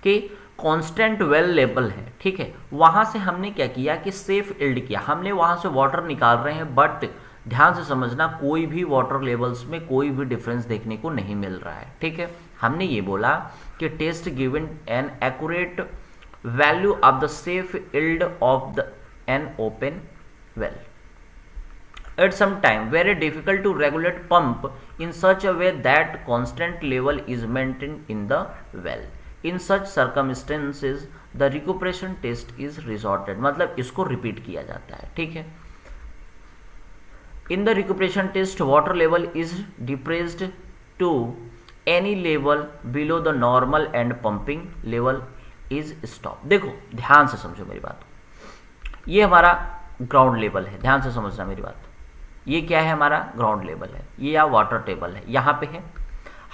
Speaker 3: कि कांस्टेंट वेल लेवल है, ठीक है, वहाँ से हमने क्या किया कि सेफ इल्ड किया, हमने वहाँ से वाटर निकाल रहे हैं, बट ध्यान से समझना कोई भी वाटर लेवल्स में कोई भी डिफरेंस देखने को नहीं मिल रहा है, ठीक है। हमने ये बोला कि test given an accurate value of the safe yield of the an open well at some time very difficult to regulate pump in such a way that constant level is maintained in the well. In such circumstances the recuperation test is resorted, मतलब इसको repeat किया जाता है, ठीक है। In the recuperation test water level is depressed to any level below the normal and pumping level is stopped। देखो ध्यान से समझो मेरी बात, ये हमारा ग्राउंड लेवल है, ध्यान से समझना मेरी बात। ये क्या है, हमारा ग्राउंड लेवल है, ये या वाटर टेबल है, यहाँ पे है,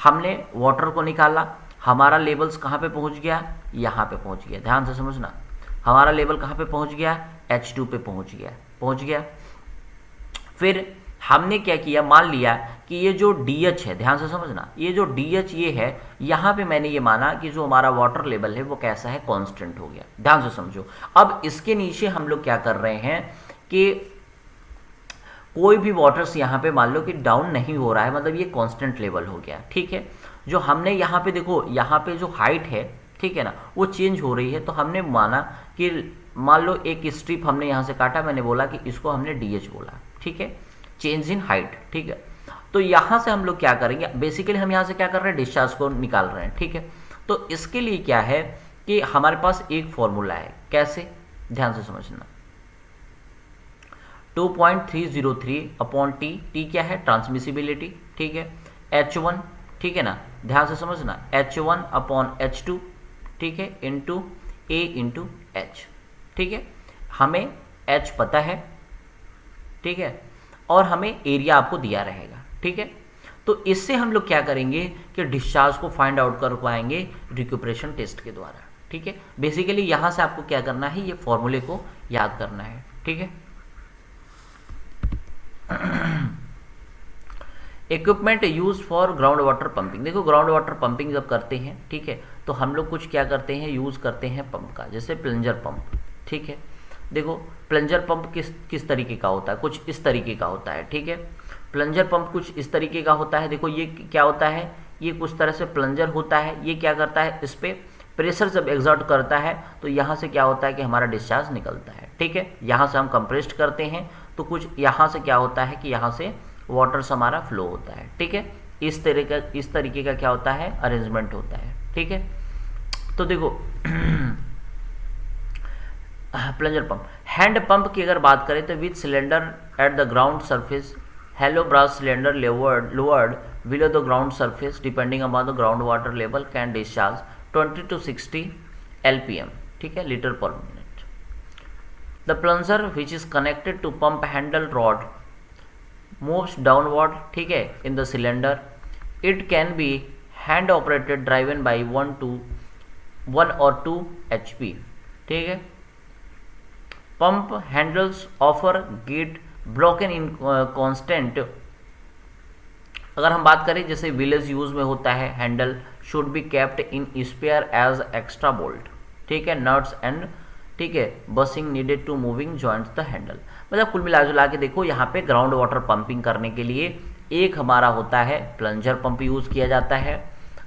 Speaker 3: हमने वाटर को निकाला, हमारा लेवल्स कहाँ पे पहुँच गया, यहाँ पे पहुँच गया, ध्यान से समझना। हमारा लेवल कहाँ पे पहुँच गया, H2 पे पहुँच गया। फिर हमने क्या किया, मान लिया कि ये जो DH है, ध्यान से समझना, ये जो DH ये है, यहाँ पे मैंने ये माना कि जो हमारा वाटर लेवल है वो कैसा है, कांस्टेंट हो गया, ध्यान से समझो। अब इसके नीचे हम लोग क्या कर रहे हैं कि कोई भी वाटर्स यहाँ पे मान लो कि डाउन नहीं हो रहा है, मतलब ये कांस्टेंट लेवल हो गया, ठीक है। जो हमने यहाँ पे देखो, यहाँ पे जो हाइट है, ठीक है ना, वो चेंज हो रही है, तो हमने माना कि मान लो एक स्ट्रिप हमने यहाँ से काटा, मैंने बोला कि इसको हमने DH बोला, ठीक है, चेंज इन हाइट, ठीक है। तो यहाँ से हम लोग क्या करेंगे, बेसिकली हम यहाँ से क्या कर रहे हैं, डिस्चार्ज को निकाल रहे हैं, ठीक है। तो इसके लिए क्या है कि हमारे पास एक फॉर्मूला है, कैसे, ध्यान से समझना, 2.303 अपॉन टी, टी क्या है, ट्रांसमिसिबिलिटी, ठीक है, H1, ठीक है ना, ध्यान से समझना, H1 अपॉन H2, ठीक है, इंटू A इंटू H, ठीक है। हमें H पता है, ठीक है, और हमें एरिया आपको दिया रहेगा, ठीक है। तो इससे हम लोग क्या करेंगे कि डिस्चार्ज को फाइंड आउट कर पाएंगे रिक्यूपरेशन टेस्ट के द्वारा, ठीक है। बेसिकली यहाँ से आपको क्या करना है, ये फॉर्मूले को याद करना है, ठीक है। Equipment use for ground water pumping, देखो ग्राउंड वाटर पंपिंग जब करते हैं, ठीक है, तो हम लोग कुछ क्या करते हैं, यूज़ करते हैं पंप का, जैसे प्लंजर पंप, ठीक है। देखो प्लंजर पंप किस तरीके का होता है, कुछ इस तरीके का होता है, ठीक है। प्लंजर पंप कुछ इस तरीके का होता है, देखो ये क्या होता है, ये कुछ तरह से प्लंजर होता है, ये क्या करता है, इस पर प्रेशर जब एग्जर्ट करता है तो यहाँ से क्या होता है कि हमारा डिस्चार्ज निकलता है, ठीक है। यहाँ से हम कंप्रेस्ड करते हैं तो कुछ यहाँ से क्या होता है कि यहाँ से वाटर्स हमारा फ्लो होता है, ठीक है। इस तरीके का क्या होता है, अरेंजमेंट होता है, ठीक है। तो देखो प्लंजर पंप, हैंड पंप की अगर बात करें तो with cylinder at the ground surface, hollow brass cylinder lowered below the ground surface depending upon the ground water level can discharge 20 to 60 LPM, ठीक है, litre per minute. The plunger which is connected to pump handle rod moves downward, ठीक है, in the cylinder. It can be hand operated driven by 1 or 2 HP, ठीक है। Pump handles offer get broken in constant, अगर हम बात करें जैसे village use में होता है, handle should be kept in spare as extra bolt, ठीक है, नट्स एंड, ठीक है, bushing needed to moving joints the handle. मतलब कुल मिला जुला के देखो यहाँ पे ग्राउंड वाटर पंपिंग करने के लिए एक हमारा होता है प्लंजर पंप यूज़ किया जाता है,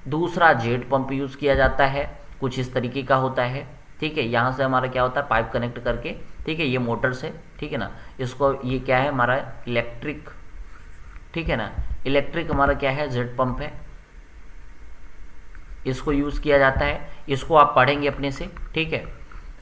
Speaker 3: दूसरा जेट पंप यूज़ किया जाता है, कुछ इस तरीके का होता है, ठीक है। यहाँ से हमारा क्या होता है, पाइप कनेक्ट करके, ठीक है, ये मोटर से, ठीक है ना, इसको ये क्या है हमारा इलेक्ट्रिक, ठीक है ना, इलेक्ट्रिक हमारा क्या है, जेट पंप है, इसको यूज़ किया जाता है। इसको आप पढ़ेंगे अपने से, ठीक है,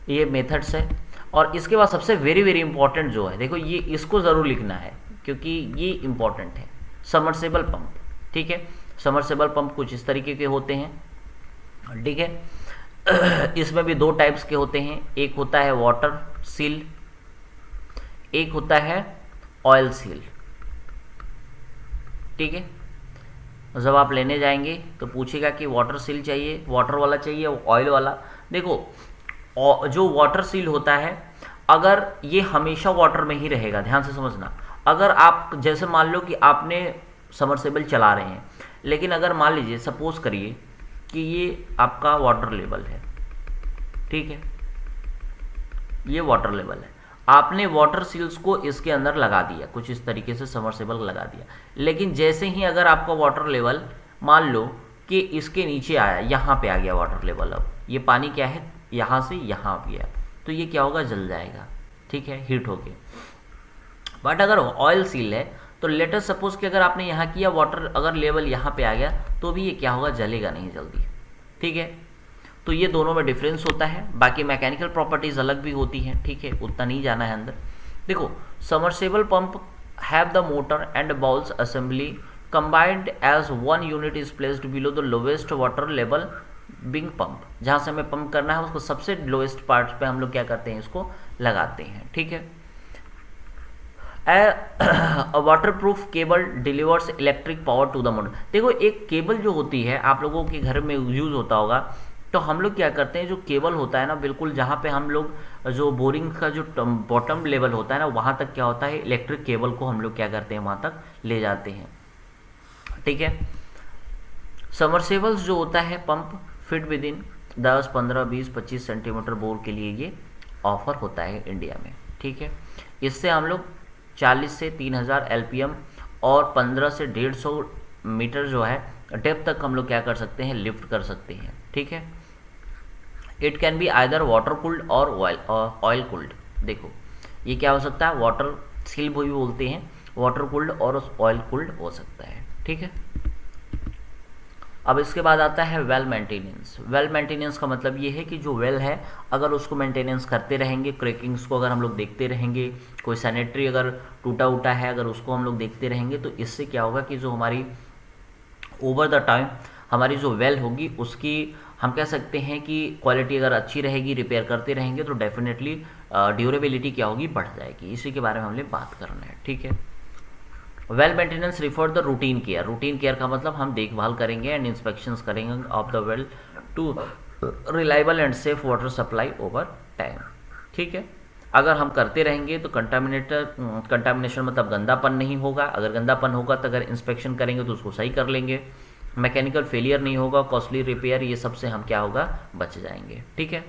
Speaker 3: ये मेथड्स है। और इसके बाद सबसे वेरी वेरी इंपॉर्टेंट जो है, देखो ये इसको ज़रूर लिखना है क्योंकि ये इंपॉर्टेंट है, सबमर्सिबल पंप। ठीक है, सबमर्सिबल पंप कुछ इस तरीके के होते हैं। ठीक है, इसमें भी दो टाइप्स के होते हैं, एक होता है वाटर सील, एक होता है ऑयल सील। ठीक है, जब आप लेने जाएंगे तो पूछेगा कि वाटर सील चाहिए, वाटर वाला चाहिए, ऑयल वाला। देखो जो वाटर सील होता है, अगर ये हमेशा वाटर में ही रहेगा, ध्यान से समझना। अगर आप जैसे मान लो कि आपने सबमर्सिबल चला रहे हैं, लेकिन अगर मान लीजिए सपोज करिए कि ये आपका वाटर लेवल है, ठीक है, ये वाटर लेवल है, आपने वाटर सील्स को इसके अंदर लगा दिया, कुछ इस तरीके से सबमर्सिबल लगा दिया, लेकिन जैसे ही अगर आपका वाटर लेवल मान लो कि इसके नीचे आया, यहाँ पे आ गया वाटर लेवल, अब ये पानी क्या है यहाँ से यहाँ आ गया, तो ये क्या होगा, जल जाएगा। ठीक है, हीट होके। बट अगर ऑयल सील है तो लेटर सपोज कि अगर आपने यहाँ किया, वाटर अगर लेवल यहाँ पे आ गया तो भी ये क्या होगा, जलेगा नहीं जल्दी। ठीक है, तो ये दोनों में डिफरेंस होता है। बाकी मैकेनिकल प्रॉपर्टीज अलग भी होती हैं। ठीक है, उतना नहीं जाना है अंदर। देखो, submersible pump have the motor and bowls assembly combined as one unit is placed below the lowest water level being pump. जहाँ से हमें पंप करना है उसको सबसे लोएस्ट पार्ट पे हम लोग क्या करते हैं, इसको लगाते हैं। ठीक है, waterproof cable delivers electric power to the motor. देखो, एक केबल जो होती है आप लोगों के घर में यूज होता होगा, तो हम लोग क्या करते हैं, जो केबल होता है ना, बिल्कुल जहाँ पे हम लोग जो बोरिंग का जो बॉटम लेवल होता है ना, वहाँ तक क्या होता है, इलेक्ट्रिक केबल को हम लोग क्या करते हैं, वहाँ तक ले जाते हैं। ठीक है, सबमर्सिबल्स जो होता है pump fit with in 10, 15, 20, 25 centimetre bore के लिए ये ऑफर होता है इंडिया में। ठीक है, इससे हम लोग 40 से 3000 LPM और 15 से 150 मीटर जो है डेप्थ तक हम लोग क्या कर सकते हैं, लिफ्ट कर सकते हैं। ठीक है, it can be either water cooled और ऑयल कूल्ड। देखो, ये क्या हो सकता है, वाटर सील भी बोलते हैं, वाटर कूल्ड और ऑयल कूल्ड हो सकता है। ठीक है, अब इसके बाद आता है वेल मेंटेनेंस। वेल मेंटेनेंस का मतलब ये है कि जो वेल है, अगर उसको मेंटेनेंस करते रहेंगे, क्रैकिंग्स को अगर हम लोग देखते रहेंगे, कोई सैनिटरी अगर टूटा उटा है, अगर उसको हम लोग देखते रहेंगे, तो इससे क्या होगा कि जो हमारी ओवर द टाइम हमारी जो वेल होगी उसकी हम कह सकते हैं कि क्वालिटी अगर अच्छी रहेगी, रिपेयर करते रहेंगे, तो डेफिनेटली ड्यूरेबिलिटी क्या होगी, बढ़ जाएगी। इसी के बारे में हमने बात करना है। ठीक है, well maintenance refer the routine care. Routine care का मतलब हम देखभाल करेंगे एंड इंस्पेक्शंस करेंगे of the well to reliable and safe water supply over time. ठीक है, अगर हम करते रहेंगे तो कंटामिनेशन मतलब गंदापन नहीं होगा, अगर गंदापन होगा तो अगर इंस्पेक्शन करेंगे तो उसको सही कर लेंगे, मैकेनिकल फेलियर नहीं होगा, कॉस्टली रिपेयर, ये सब से हम क्या होगा, बच जाएंगे। ठीक है,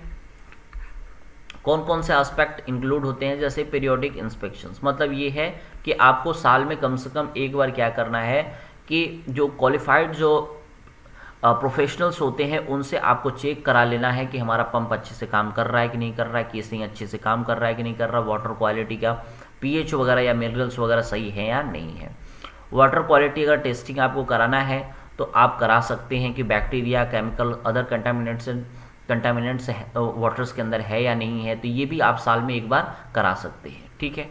Speaker 3: कौन कौन से एस्पेक्ट इंक्लूड होते हैं, जैसे पीरियोडिक इंस्पेक्शंस, मतलब ये है कि आपको साल में कम से कम एक बार क्या करना है कि जो क्वालिफाइड जो प्रोफेशनल्स होते हैं उनसे आपको चेक करा लेना है कि हमारा पंप अच्छे से काम कर रहा है कि नहीं कर रहा है, केसिंग अच्छे से काम कर रहा है कि नहीं कर रहा, वाटर क्वालिटी का पीएच वगैरह या मिनरल्स वगैरह सही है या नहीं है। वाटर क्वालिटी अगर टेस्टिंग आपको कराना है तो आप करा सकते हैं कि bacteria, chemical, other contaminants waters के अंदर है या नहीं है, तो ये भी आप साल में एक बार करा सकते हैं। ठीक है,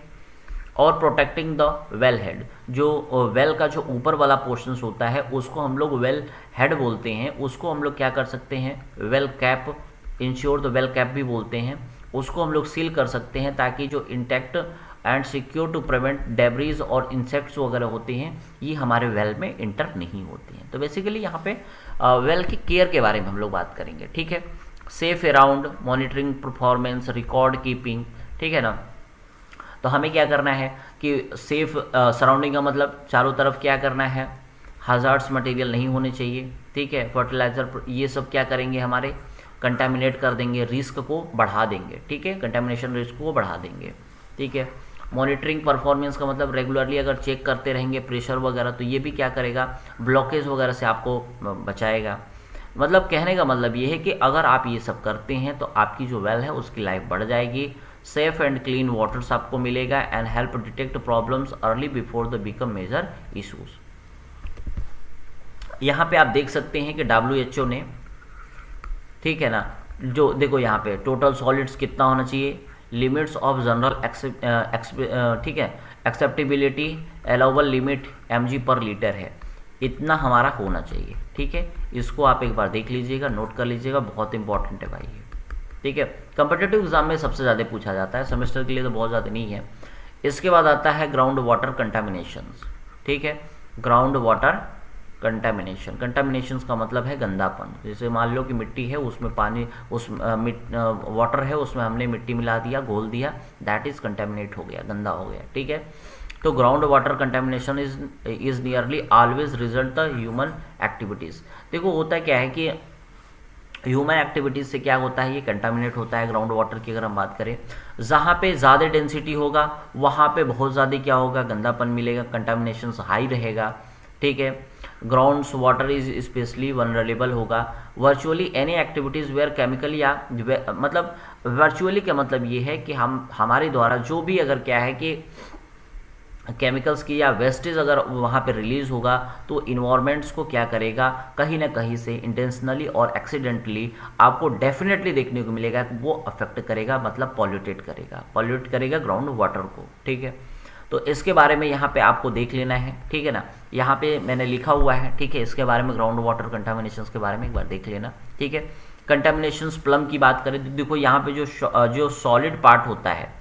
Speaker 3: और प्रोटेक्टिंग द वेल हेड, जो वेल का जो ऊपर वाला पोर्शंस होता है उसको हम लोग वेल हेड बोलते हैं, उसको हम लोग क्या कर सकते हैं, well cap, ensure the well cap भी बोलते हैं, उसको हम लोग सील कर सकते हैं ताकि जो intact and secure to prevent debris और इंसेक्ट्स वगैरह होते हैं ये हमारे वेल में इंटर नहीं होते हैं। तो बेसिकली यहाँ पे वेल की केयर के बारे में हम लोग बात करेंगे। ठीक है, safe around, monitoring performance, record keeping. ठीक है ना, तो हमें क्या करना है कि सेफ सराउंडिंग का मतलब चारों तरफ क्या करना है, हजार्ड्स मटेरियल नहीं होने चाहिए। ठीक है, फर्टिलाइज़र ये सब क्या करेंगे, हमारे कंटामिनेट कर देंगे, रिस्क को बढ़ा देंगे। ठीक है, कंटामिनेशन रिस्क को बढ़ा देंगे। ठीक है, मॉनिटरिंग परफॉर्मेंस का मतलब रेगुलरली अगर चेक करते रहेंगे प्रेशर वगैरह, तो ये भी क्या करेगा, ब्लॉकेज वगैरह से आपको बचाएगा। मतलब कहने का मतलब ये है कि अगर आप ये सब करते हैं तो आपकी जो वेल है उसकी लाइफ बढ़ जाएगी, सेफ एंड क्लीन वाटर्स आपको मिलेगा and help detect problems early before the become major issues. यहाँ पे आप देख सकते हैं कि WHO ने, ठीक है ना, जो देखो यहाँ पे टोटल सॉलिड्स कितना होना चाहिए, लिमिट्स ऑफ जनरल ठीक है एक्सेप्टेबिलिटी अलाउबल लिमिट mg पर लीटर है, इतना हमारा होना चाहिए। ठीक है, इसको आप एक बार देख लीजिएगा, नोट कर लीजिएगा, बहुत इंपॉर्टेंट है भाई ये। ठीक है, कम्पिटिटिव एग्जाम में सबसे ज़्यादा पूछा जाता है, सेमेस्टर के लिए तो बहुत ज़्यादा नहीं है। इसके बाद आता है ग्राउंड वाटर कंटामिनेशंस। ठीक है, ग्राउंड वाटर कंटामिनेशंस का मतलब है गंदापन। जैसे मान लो कि मिट्टी है, उसमें पानी, उस वाटर है, उसमें हमने मिट्टी मिला दिया, घोल दिया, दैट इज़ कंटेमिनेट हो गया, गंदा हो गया। ठीक है, तो ground water contamination is nearly always result the human activities. देखो होता क्या है कि ह्यूमन एक्टिविटीज़ से क्या होता है, ये कंटामिनेट होता है ग्राउंड वाटर की। अगर हम बात करें, जहाँ पे ज़्यादा डेंसिटी होगा वहाँ पे बहुत ज़्यादा क्या होगा, गंदापन मिलेगा, कंटामिनेशन हाई रहेगा। ठीक है, grounds water is especially vulnerable होगा। Virtually any activities where chemical या मतलब वर्चुअली का मतलब ये है कि हमारे द्वारा जो भी अगर क्या है कि केमिकल्स की या वेस्टेज अगर वहाँ पे रिलीज़ होगा तो इन्वायरमेंट्स को क्या करेगा, कहीं ना कहीं से इंटेंशनली और एक्सीडेंटली आपको डेफिनेटली देखने को मिलेगा कि वो अफेक्ट करेगा, मतलब पॉल्यूट करेगा ग्राउंड वाटर को। ठीक है, तो इसके बारे में यहाँ पे आपको देख लेना है। ठीक है ना, यहाँ पे मैंने लिखा हुआ है। ठीक है, इसके बारे में ग्राउंड वाटर कंटामिनेशंस के बारे में एक बार देख लेना। ठीक है, कंटामिनेशंस प्लम की बात करें तो देखो यहाँ पे जो सॉलिड पार्ट होता है,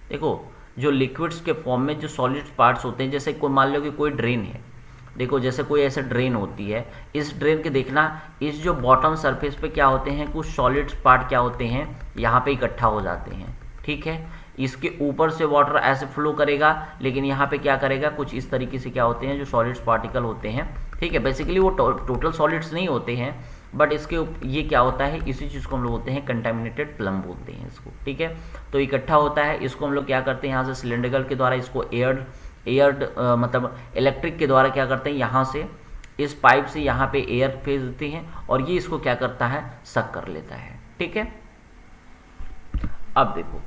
Speaker 3: देखो जो लिक्विड्स के फॉर्म में जो सॉलिड पार्ट्स होते हैं, जैसे कोई मान लो कि कोई ड्रेन है, देखो जैसे कोई ऐसे ड्रेन होती है, इस ड्रेन के देखना इस जो बॉटम सरफेस पे क्या होते हैं, कुछ सॉलिड पार्ट क्या होते हैं यहाँ पे इकट्ठा हो जाते हैं। ठीक है, इसके ऊपर से वाटर ऐसे फ्लो करेगा, लेकिन यहाँ पे क्या करेगा, कुछ इस तरीके से क्या होते हैं जो सॉलिड्स पार्टिकल होते हैं। ठीक है, बेसिकली वो टोटल सॉलिड्स नहीं होते हैं, बट इसके ये क्या होता है, इसी चीज़ को हम लोग बोलते हैं कंटामिनेटेड प्लम बोलते हैं इसको। ठीक है, तो इकट्ठा होता है, इसको हम लोग क्या करते हैं, यहाँ से सिलेंड्रिकल के द्वारा इसको एयर मतलब इलेक्ट्रिक के द्वारा क्या करते हैं, यहाँ से इस पाइप से यहाँ पे एयर भेज देते हैं और ये इसको क्या करता है, सक कर लेता है। ठीक है, अब देखो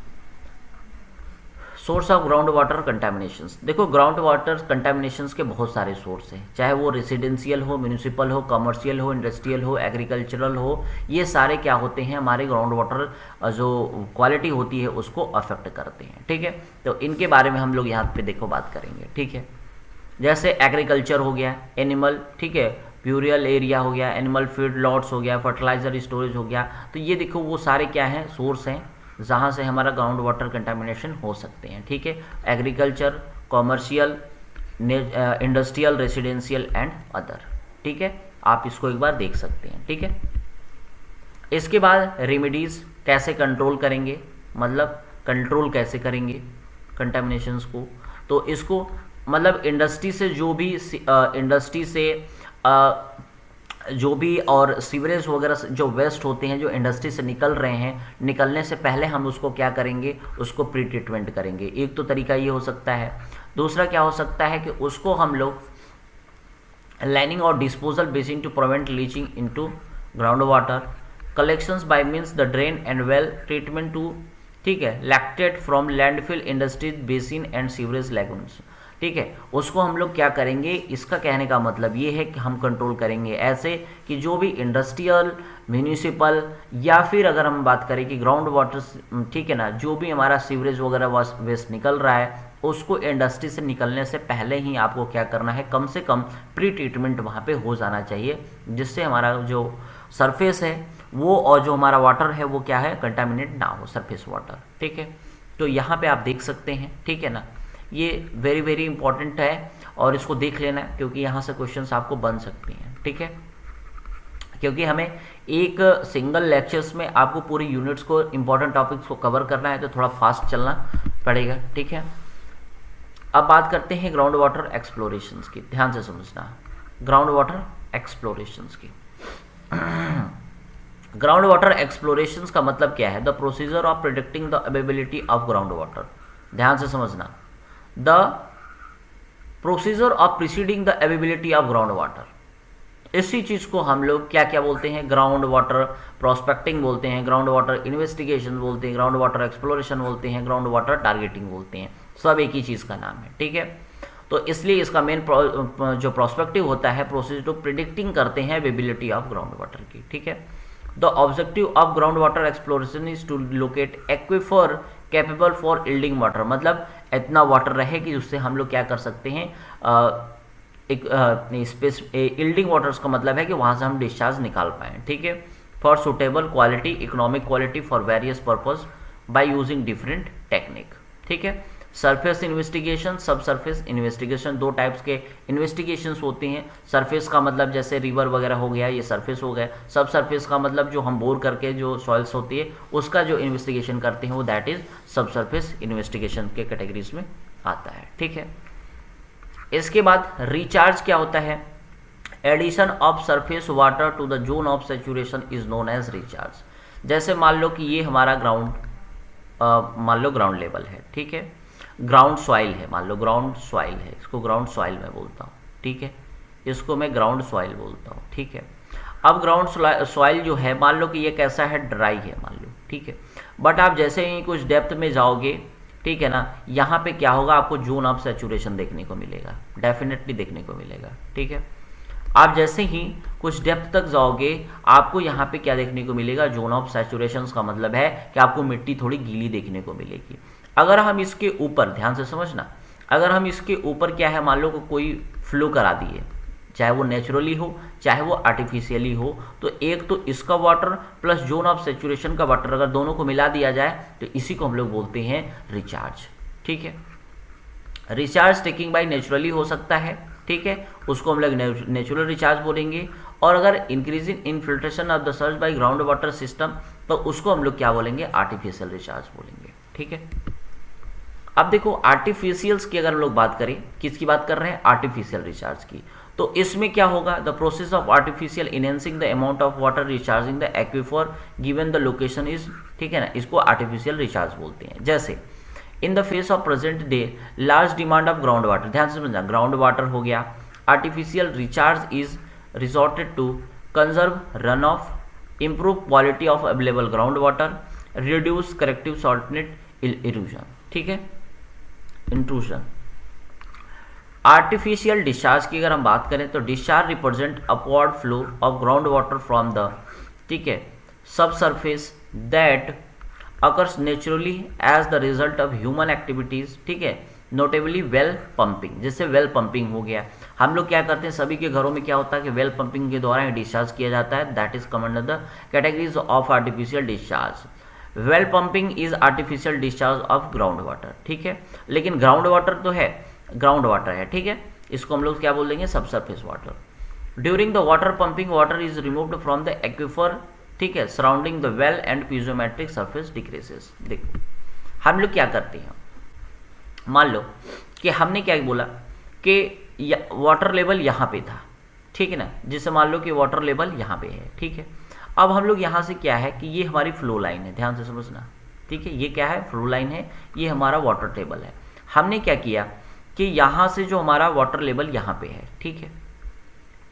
Speaker 3: सोर्स ऑफ ग्राउंड वाटर कंटामिनेशंस। देखो ग्राउंड वाटर कंटामिनेशंस के बहुत सारे सोर्स हैं, चाहे वो रेसिडेंशियल हो, म्यूनिसिपल हो, कमर्शियल हो, इंडस्ट्रियल हो, एग्रीकल्चरल हो, ये सारे क्या होते हैं, हमारे ग्राउंड वाटर जो क्वालिटी होती है उसको अफेक्ट करते हैं। ठीक है, तो इनके बारे में हम लोग यहाँ पे देखो बात करेंगे। ठीक है, जैसे एग्रीकल्चर हो गया, एनिमल, ठीक है, प्यूरियल एरिया हो गया, एनिमल फीड लॉट्स हो गया, फर्टिलाइजर स्टोरेज हो गया, तो ये देखो वो सारे क्या हैं, सोर्स हैं जहाँ से हमारा ग्राउंड वाटर कंटामिनेशन हो सकते हैं। ठीक है, agriculture, commercial, industrial, residential and other. ठीक है, आप इसको एक बार देख सकते हैं। ठीक है, इसके बाद रेमेडीज़ कैसे कंट्रोल करेंगे, मतलब कंट्रोल कैसे करेंगे कंटामिनेशंस को, तो इसको मतलब इंडस्ट्री से जो भी और सीवरेज वगैरह जो वेस्ट होते हैं जो इंडस्ट्री से निकल रहे हैं, निकलने से पहले हम उसको क्या करेंगे, उसको प्री ट्रीटमेंट करेंगे। एक तो तरीका ये हो सकता है। दूसरा क्या हो सकता है कि उसको हम लोग लाइनिंग और disposal basin to prevent leaching into ground water, collections by means the drain and well treatment to, ठीक है, leachate from landfill industries basin and sewerage lagoons. ठीक है, उसको हम लोग क्या करेंगे, इसका कहने का मतलब ये है कि हम कंट्रोल करेंगे ऐसे कि जो भी इंडस्ट्रियल, म्यूनिसिपल या फिर अगर हम बात करें कि ग्राउंड वाटर, ठीक है ना, जो भी हमारा सीवरेज वगैरह वेस्ट निकल रहा है उसको इंडस्ट्री से निकलने से पहले ही आपको क्या करना है, कम से कम प्री ट्रीटमेंट वहाँ पे हो जाना चाहिए, जिससे हमारा जो सरफेस है वो और जो हमारा वाटर है वो क्या है, कंटामिनेट ना हो, सरफेस वाटर। ठीक है, तो यहाँ पे आप देख सकते हैं। ठीक है ना, ये वेरी वेरी इंपॉर्टेंट है और इसको देख लेना क्योंकि यहाँ से क्वेश्चंस आपको बन सकते हैं। ठीक है, क्योंकि हमें एक सिंगल लेक्चर्स में आपको पूरी यूनिट्स को, इंपॉर्टेंट टॉपिक्स को कवर करना है, तो थोड़ा फास्ट चलना पड़ेगा। ठीक है, अब बात करते हैं ग्राउंड वाटर एक्सप्लोरेशंस की, ध्यान से समझना, ग्राउंड वाटर एक्सप्लोरेशंस की। ग्राउंड वाटर एक्सप्लोरेशंस का मतलब क्या है, the procedure of predicting the availability of ground water. ध्यान से समझना, the procedure of preceding the availability of ground water, इसी चीज़ को हम लोग क्या क्या बोलते हैं, ग्राउंड वाटर प्रोस्पेक्टिंग बोलते हैं, ग्राउंड वाटर इन्वेस्टिगेशन बोलते हैं, ग्राउंड वाटर एक्सप्लोरेशन बोलते हैं, ग्राउंड वाटर टारगेटिंग बोलते हैं, सब एक ही चीज़ का नाम है। ठीक है, तो इसलिए इसका मेन जो प्रोस्पेक्टिव होता है, प्रोसीजर टू प्रिडिक्टिंग करते हैं अवेलेबिलिटी ऑफ ग्राउंड वाटर की। ठीक है, the objective of ground water exploration is to locate aquifer capable for yielding water, मतलब इतना वाटर रहे कि उससे हम लोग क्या कर सकते हैं, एक स्पेस इल्डिंग वाटर्स का मतलब है कि वहाँ से हम डिस्चार्ज निकाल पाएँ, ठीक है। For suitable quality, economic quality, for various purpose by using different technique, ठीक है। सरफेस इन्वेस्टिगेशन, सब सरफेस इन्वेस्टिगेशन, दो टाइप्स के इन्वेस्टिगेशंस होते हैं। सरफेस का मतलब जैसे रिवर वगैरह हो गया, ये सरफेस हो गया। सब सरफेस का मतलब जो हम बोर करके जो सॉइल्स होती है उसका जो इन्वेस्टिगेशन करते हैं वो दैट इज सब सरफेस इन्वेस्टिगेशन के कैटेगरीज में आता है, ठीक है। इसके बाद रिचार्ज क्या होता है, addition of surface water to the zone of saturation is known as recharge. जैसे मान लो कि ये हमारा ग्राउंड लेवल है, ठीक है, ग्राउंड सॉइल है, मान लो ग्राउंड सॉइल है, इसको ग्राउंड सॉइल मैं बोलता हूँ, ठीक है, इसको मैं ग्राउंड सॉइल बोलता हूँ, ठीक है। अब ग्राउंड सॉइल जो है मान लो कि ये कैसा है, ड्राई है मान लो, ठीक है। बट आप जैसे ही कुछ डेप्थ में जाओगे, ठीक है ना, यहाँ पे क्या होगा, आपको जोन ऑफ सेचुरेशन देखने को मिलेगा, डेफिनेटली देखने को मिलेगा, ठीक है। आप जैसे ही कुछ डेप्थ तक जाओगे आपको यहाँ पे क्या देखने को मिलेगा, जोन ऑफ सैचुरेशन का मतलब है कि आपको मिट्टी थोड़ी गीली देखने को मिलेगी। अगर हम इसके ऊपर, ध्यान से समझना, अगर हम इसके ऊपर क्या है, मान लो कोई फ्लो करा दिए, चाहे वो नेचुरली हो चाहे वो आर्टिफिशियली हो, तो एक तो इसका water plus zone of saturation का वाटर अगर दोनों को मिला दिया जाए तो इसी को हम लोग बोलते हैं रिचार्ज, ठीक है। रिचार्ज टेकिंग बाय नेचुरली हो सकता है, ठीक है, उसको हम लोग नेचुरल रिचार्ज बोलेंगे। और अगर increasing infiltration of the search by ground water system, तो उसको हम लोग क्या बोलेंगे, आर्टिफिशियल रिचार्ज बोलेंगे, ठीक है। अब देखो आर्टिफिशियल्स की अगर हम लोग बात करें, किसकी बात कर रहे हैं, आर्टिफिशियल रिचार्ज की, तो इसमें क्या होगा, the process of artificial enhancing the amount of water recharging the aquifer given the location is, ठीक है ना, इसको आर्टिफिशियल रिचार्ज बोलते हैं। जैसे in the face of present day large demand of ground water, ध्यान से समझना, ग्राउंड वाटर हो गया, artificial recharge is resorted to conserve run off, improve quality of available ground water, reduce corrective saline erosion, ठीक है, intrusion. Artificial discharge की अगर हम बात करें तो discharge represent upward flow of ground water from the, ठीक है, सब surface that occurs naturally as the result of human activities, ठीक है, नोटेबली वेल पंपिंग। जैसे वेल पंपिंग हो गया, हम लोग क्या करते हैं, सभी के घरों में क्या होता है कि वेल पंपिंग के द्वारा डिस्चार्ज किया जाता है, that is come under the categories of artificial discharge. Well pumping is artificial discharge of ground water, ठीक है, लेकिन ग्राउंड वाटर तो है, ग्राउंड वाटर है, ठीक है, इसको हम लोग क्या बोल देंगे, सब surface water. During the water pumping water is removed from the aquifer, ठीक है, surrounding the well and पीजोमेट्रिक surface decreases. देखो हम लोग क्या करते हैं, मान लो कि हमने क्या बोला कि वाटर लेवल यहाँ पे था, ठीक है ना, जैसे मान लो कि वाटर लेवल यहाँ पे है, ठीक है। अब हम लोग यहाँ से क्या है कि ये हमारी फ्लो लाइन है, ध्यान से समझना, ठीक है, ये क्या है, फ्लो लाइन है, ये हमारा वाटर टेबल है। हमने क्या किया कि यहाँ से जो हमारा वाटर लेवल यहाँ पे है, ठीक है,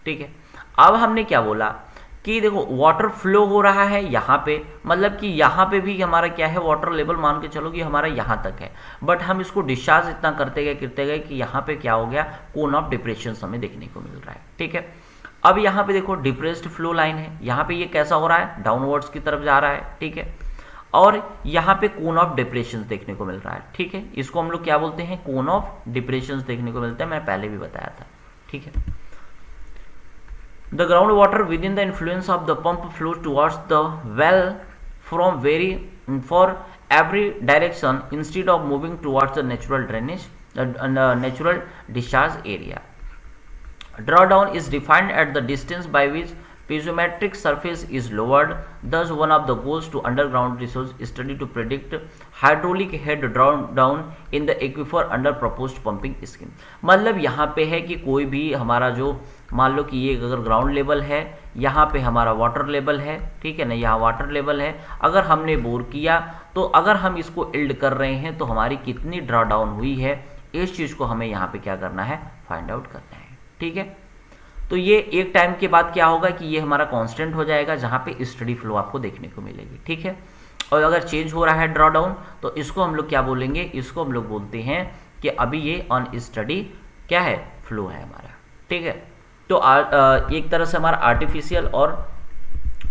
Speaker 3: ठीक है। अब हमने क्या बोला कि देखो वाटर फ्लो हो रहा है यहाँ पे, मतलब कि यहाँ पे भी हमारा क्या है, वाटर लेवल मान के चलो कि हमारा यहाँ तक है, बट हम इसको डिस्चार्ज इतना करते गए कि यहाँ पे क्या हो गया, कोन ऑफ डिप्रेशन हमें देखने को मिल रहा है, ठीक है। अब यहाँ पे देखो डिप्रेस्ड फ्लो लाइन है, यहाँ पे ये कैसा हो रहा है, डाउनवर्ड्स की तरफ जा रहा है, ठीक है, और यहाँ पे कोन ऑफ डिप्रेशन देखने को मिल रहा है, ठीक है, इसको हम लोग क्या बोलते हैं, कोन ऑफ डिप्रेशन देखने को मिलता है, मैं पहले भी बताया था, ठीक है। The groundwater within the influence of the pump flows towards the well from for every direction instead of moving towards the natural drainage, natural discharge area. Drawdown is defined at the distance by which piezometric surface is lowered. Thus, one of the goals to underground resource study to predict hydraulic head drawdown in the aquifer under proposed pumping scheme. मतलब यहाँ पे है कि कोई भी हमारा जो मान लो कि ये अगर ग्राउंड लेवल है, यहाँ पे हमारा वाटर लेवल है, ठीक है ना, यहाँ वाटर लेवल है, अगर हमने बोर किया तो अगर हम इसको इल्ड कर रहे हैं तो हमारी कितनी ड्रा डाउन हुई है, इस चीज़ को हमें यहाँ पे क्या करना है, फाइंड आउट करना है, ठीक है। तो ये एक टाइम के बाद क्या होगा कि ये हमारा कांस्टेंट हो जाएगा, जहाँ पे स्टडी फ्लो आपको देखने को मिलेगी, ठीक है। और अगर चेंज हो रहा है ड्रा डाउन तो इसको हम लोग क्या बोलेंगे, इसको हम लोग बोलते हैं कि अभी ये ऑन स्टडी क्या है, फ्लो है हमारा, ठीक है। तो एक तरह से हमारा आर्टिफिशियल और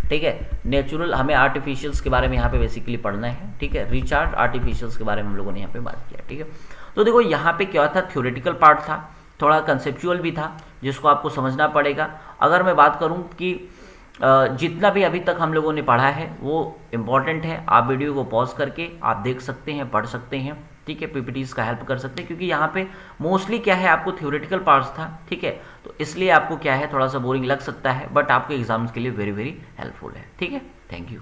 Speaker 3: ठीक है। नेचुरल, हमें आर्टिफिशियल्स के बारे में यहाँ पे बेसिकली पढ़ना है, ठीक है। रिचार्ड आर्टिफिशियल्स के बारे में हम लोगों ने यहाँ पे बात किया, ठीक है। तो देखो यहाँ पे क्या था, थ्योरेटिकल पार्ट था, थोड़ा कंसेप्चुअल भी था, जिसको आपको समझना पड़ेगा। अगर मैं बात करूँ कि जितना भी अभी तक हम लोगों ने पढ़ा है वो इम्पॉर्टेंट है, आप वीडियो को पॉज करके आप देख सकते हैं, पढ़ सकते हैं, ठीक है। पीपीटीज का हेल्प कर सकते हैं, क्योंकि यहाँ पे मोस्टली क्या है, आपको थ्योरेटिकल पार्ट्स था, ठीक है। तो इसलिए आपको क्या है, थोड़ा सा बोरिंग लग सकता है, बट आपके एग्जाम्स के लिए वेरी वेरी हेल्पफुल है, ठीक है। Thank you.